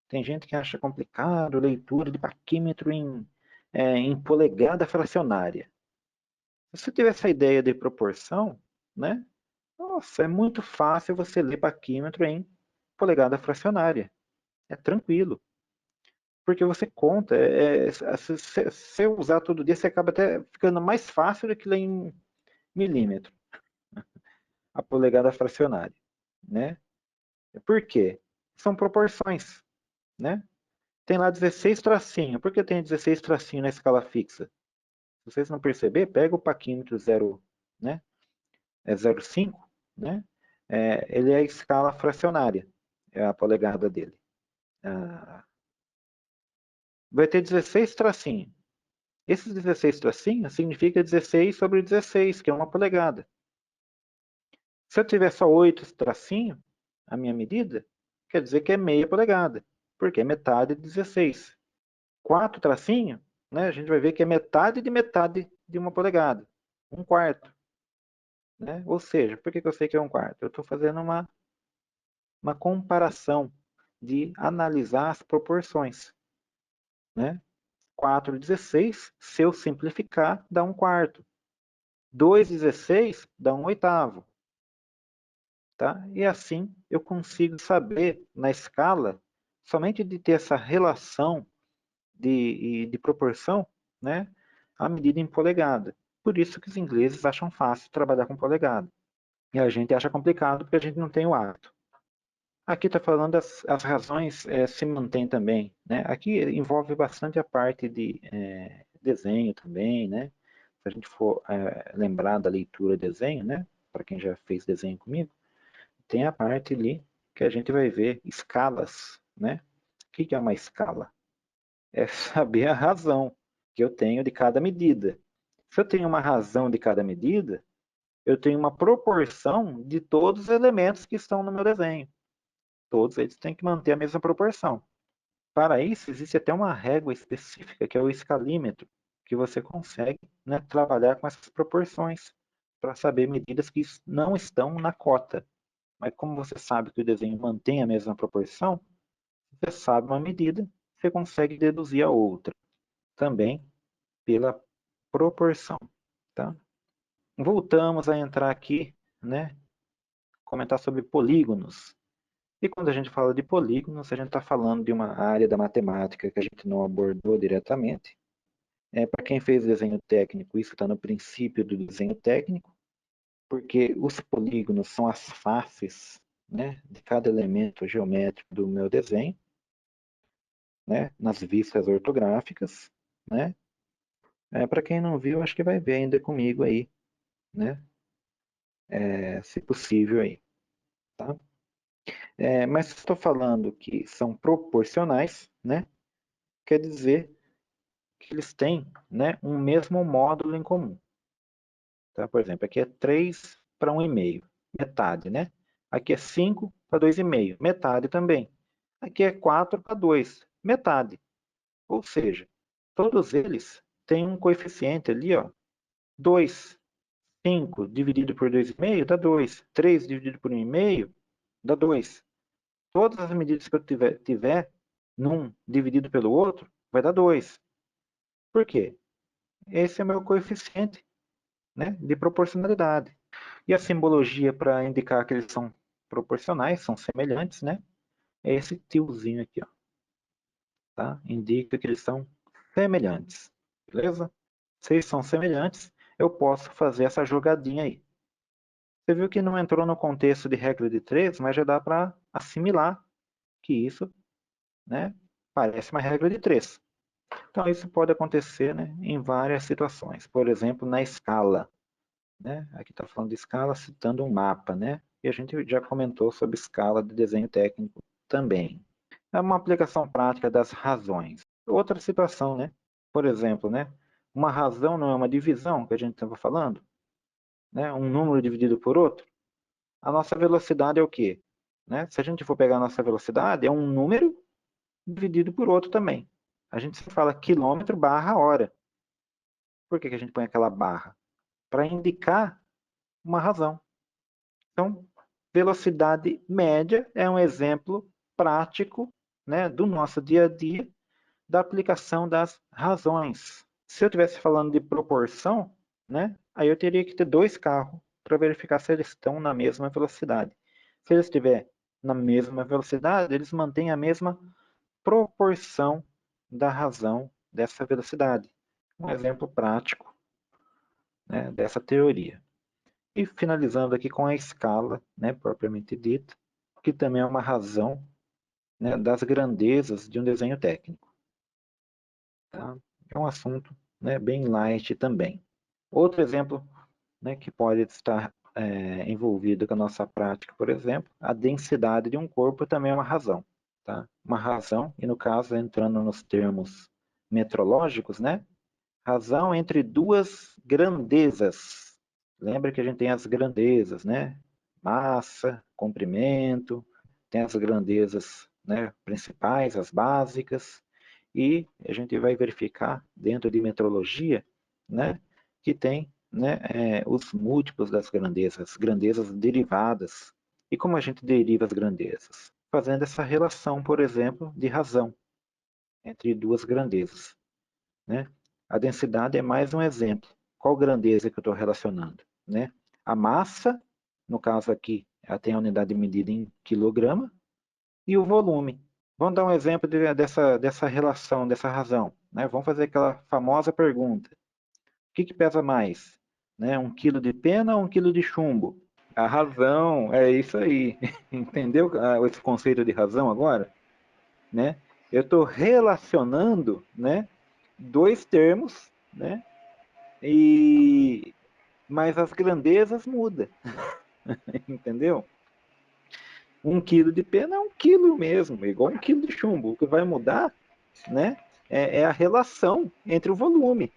Tem gente que acha complicado leitura de paquímetro em polegada fracionária. Se você tiver essa ideia de proporção, né? Nossa, é muito fácil você ler paquímetro em polegada fracionária. É tranquilo. Porque você conta, se você usar todo dia, você acaba até ficando mais fácil do que ler em milímetro, a polegada fracionária, né? Por quê? São proporções, né? Tem lá 16 tracinho. Por que tem 16 tracinho na escala fixa? Se vocês não perceber, pega o paquímetro 0, né? É 0,5, né? Ele é a escala fracionária, é a polegada dele. Vai ter 16 tracinhos. Esses 16 tracinhos significa 16 sobre 16, que é uma polegada. Se eu tiver só 8 tracinhos, a minha medida, quer dizer que é meia polegada, porque é metade de 16. 4 tracinhos, né, a gente vai ver que é metade de uma polegada. 1/4. Né? Ou seja, por que eu sei que é 1/4? Eu estou fazendo uma comparação de analisar as proporções. Né? 4/16, se eu simplificar, dá 1/4. 2/16 dá 1/8. Tá? E assim eu consigo saber na escala, somente de ter essa relação de proporção, né, a medida em polegada. Por isso que os ingleses acham fácil trabalhar com polegada. E a gente acha complicado porque a gente não tem o hábito. Aqui está falando as razões se mantêm também. Né? Aqui envolve bastante a parte de desenho também, né? Se a gente for lembrar da leitura desenho, né? Para quem já fez desenho comigo, tem a parte ali que a gente vai ver escalas, né? O que é uma escala? É saber a razão que eu tenho de cada medida. Se eu tenho uma razão de cada medida, eu tenho uma proporção de todos os elementos que estão no meu desenho. Todos eles têm que manter a mesma proporção. Para isso, existe até uma régua específica, que é o escalímetro, que você consegue, né, trabalhar com essas proporções para saber medidas que não estão na cota. Mas como você sabe que o desenho mantém a mesma proporção, você sabe uma medida, você consegue deduzir a outra. Também pela proporção. Tá? Voltamos a entrar aqui, né, comentar sobre polígonos. E quando a gente fala de polígonos, a gente está falando de uma área da matemática que a gente não abordou diretamente. Para quem fez desenho técnico, isso está no princípio do desenho técnico, porque os polígonos são as faces, né, de cada elemento geométrico do meu desenho, né, nas vistas ortográficas. Né? Para quem não viu, acho que vai ver ainda comigo aí, né? Se possível aí. Tá? Mas estou falando que são proporcionais, né? Quer dizer que eles têm, né, um mesmo módulo em comum. Tá? Por exemplo, aqui é 3 para 1,5, metade, né? Aqui é 5 para 2,5, metade também. Aqui é 4 para 2, metade. Ou seja, todos eles têm um coeficiente ali, ó, 2. 5 dividido por 2,5 dá 2. 3 dividido por 1,5 dá 2. Todas as medidas que eu tiver num dividido pelo outro, vai dar 2. Por quê? Esse é o meu coeficiente, né, de proporcionalidade. E a simbologia para indicar que eles são proporcionais, são semelhantes, né? É esse tiozinho aqui, ó, tá? Indica que eles são semelhantes, beleza? Se eles são semelhantes, eu posso fazer essa jogadinha aí. Você viu que não entrou no contexto de regra de três, mas já dá para assimilar que isso, né, parece uma regra de três. Então isso pode acontecer, né, em várias situações. Por exemplo, na escala, né? Aqui está falando de escala citando um mapa, né? E a gente já comentou sobre escala de desenho técnico também. É uma aplicação prática das razões. Outra situação, né? Por exemplo, né? Uma razão não é uma divisão que a gente estava falando, né? Um número dividido por outro. A nossa velocidade é o quê? Né? Se a gente for pegar a nossa velocidade, é um número dividido por outro também. A gente sempre fala quilômetro barra hora. Por que a gente põe aquela barra? Para indicar uma razão. Então, velocidade média é um exemplo prático, né, do nosso dia a dia, da aplicação das razões. Se eu estivesse falando de proporção, né, aí eu teria que ter dois carros para verificar se eles estão na mesma velocidade. Se eles estiverem na mesma velocidade, eles mantêm a mesma proporção da razão dessa velocidade. Um exemplo prático, né, dessa teoria. E finalizando aqui com a escala, né, propriamente dita, que também é uma razão, né, das grandezas de um desenho técnico. Tá? É um assunto, né, bem light também. Outro exemplo, né, que pode estar envolvido com a nossa prática, por exemplo, a densidade de um corpo também é uma razão. Tá? Uma razão, e no caso, entrando nos termos metrológicos, né, razão entre duas grandezas. Lembra que a gente tem as grandezas, né? Massa, comprimento, tem as grandezas, né, principais, as básicas, e a gente vai verificar dentro de metrologia, né, que tem, né, os múltiplos das grandezas, grandezas derivadas. E como a gente deriva as grandezas? Fazendo essa relação, por exemplo, de razão entre duas grandezas, né? A densidade é mais um exemplo. Qual grandeza que eu estou relacionando? Né? A massa, no caso aqui, ela tem a unidade de medida em quilograma, e o volume. Vamos dar um exemplo dessa relação, dessa razão. Né? Vamos fazer aquela famosa pergunta. O que pesa mais? Né? 1 quilo de pena ou 1 quilo de chumbo? A razão, é isso aí. Entendeu esse conceito de razão agora? Né? Eu estou relacionando, né, dois termos, né? Mas as grandezas mudam, entendeu? 1 quilo de pena é 1 quilo mesmo, igual 1 quilo de chumbo. O que vai mudar, né, é a relação entre o volume,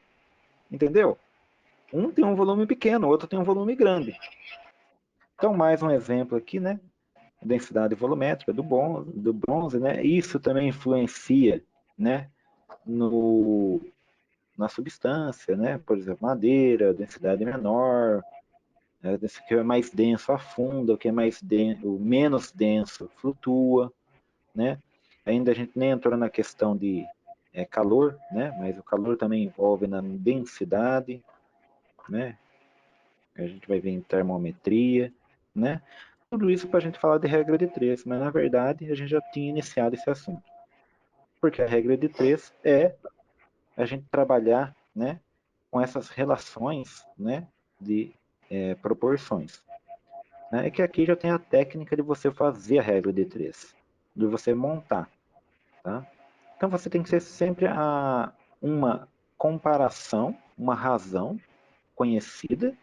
entendeu? Um tem um volume pequeno, o outro tem um volume grande. Então, mais um exemplo aqui, né? Densidade volumétrica do bronze, né? Isso também influencia, né? Na substância, né? Por exemplo, madeira, densidade menor, né? O que é mais denso afunda, o que é mais denso, o menos denso flutua, né? Ainda a gente nem entrou na questão de calor, né? Mas o calor também envolve na densidade, né? A gente vai ver em termometria, né? Tudo isso para a gente falar de regra de três, mas na verdade a gente já tinha iniciado esse assunto. Porque a regra de três é a gente trabalhar, né, com essas relações, né, de proporções. Né? É que aqui já tem a técnica de você fazer a regra de três, de você montar. Tá? Então você tem que ser sempre uma comparação, uma razão conhecida,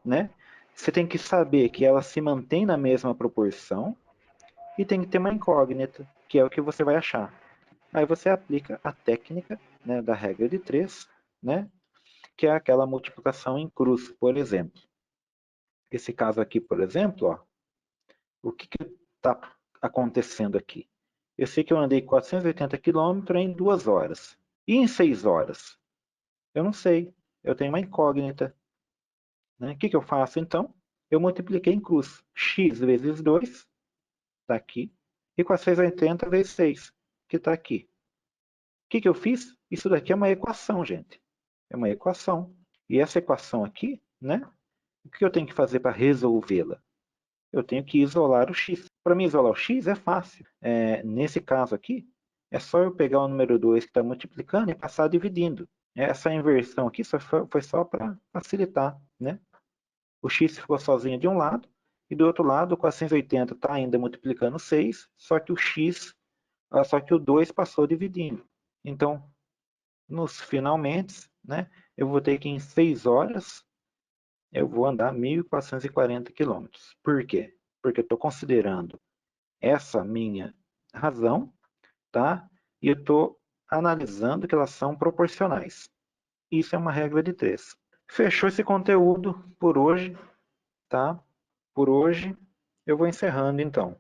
né? Você tem que saber que ela se mantém na mesma proporção e tem que ter uma incógnita, que é o que você vai achar. Aí você aplica a técnica, né, da regra de três, né, que é aquela multiplicação em cruz, por exemplo. Esse caso aqui, por exemplo, ó, o que está acontecendo aqui? Eu sei que eu andei 480 km em 2 horas. E em 6 horas? Eu não sei. Eu tenho uma incógnita. Né? O que eu faço então? Eu multipliquei em cruz. X vezes 2, está aqui. E 480 vezes 6, que está aqui. O que eu fiz? Isso daqui é uma equação, gente. É uma equação. E essa equação aqui, né? O que eu tenho que fazer para resolvê-la? eu tenho que isolar o x. Para mim isolar o x é fácil. Nesse caso aqui, é só eu pegar o número 2 que está multiplicando e passar dividindo. Essa inversão aqui foi só para facilitar, né? O x ficou sozinho de um lado, e do outro lado o 480 está ainda multiplicando 6, só que o 2 passou dividindo. Então, nos finalmente, né, eu vou ter que em 6 horas, eu vou andar 1.440 quilômetros. Por quê? Porque eu estou considerando essa minha razão, tá? E eu estou analisando que elas são proporcionais. Isso é uma regra de 3. Fechou esse conteúdo por hoje, tá? Por hoje eu vou encerrando então.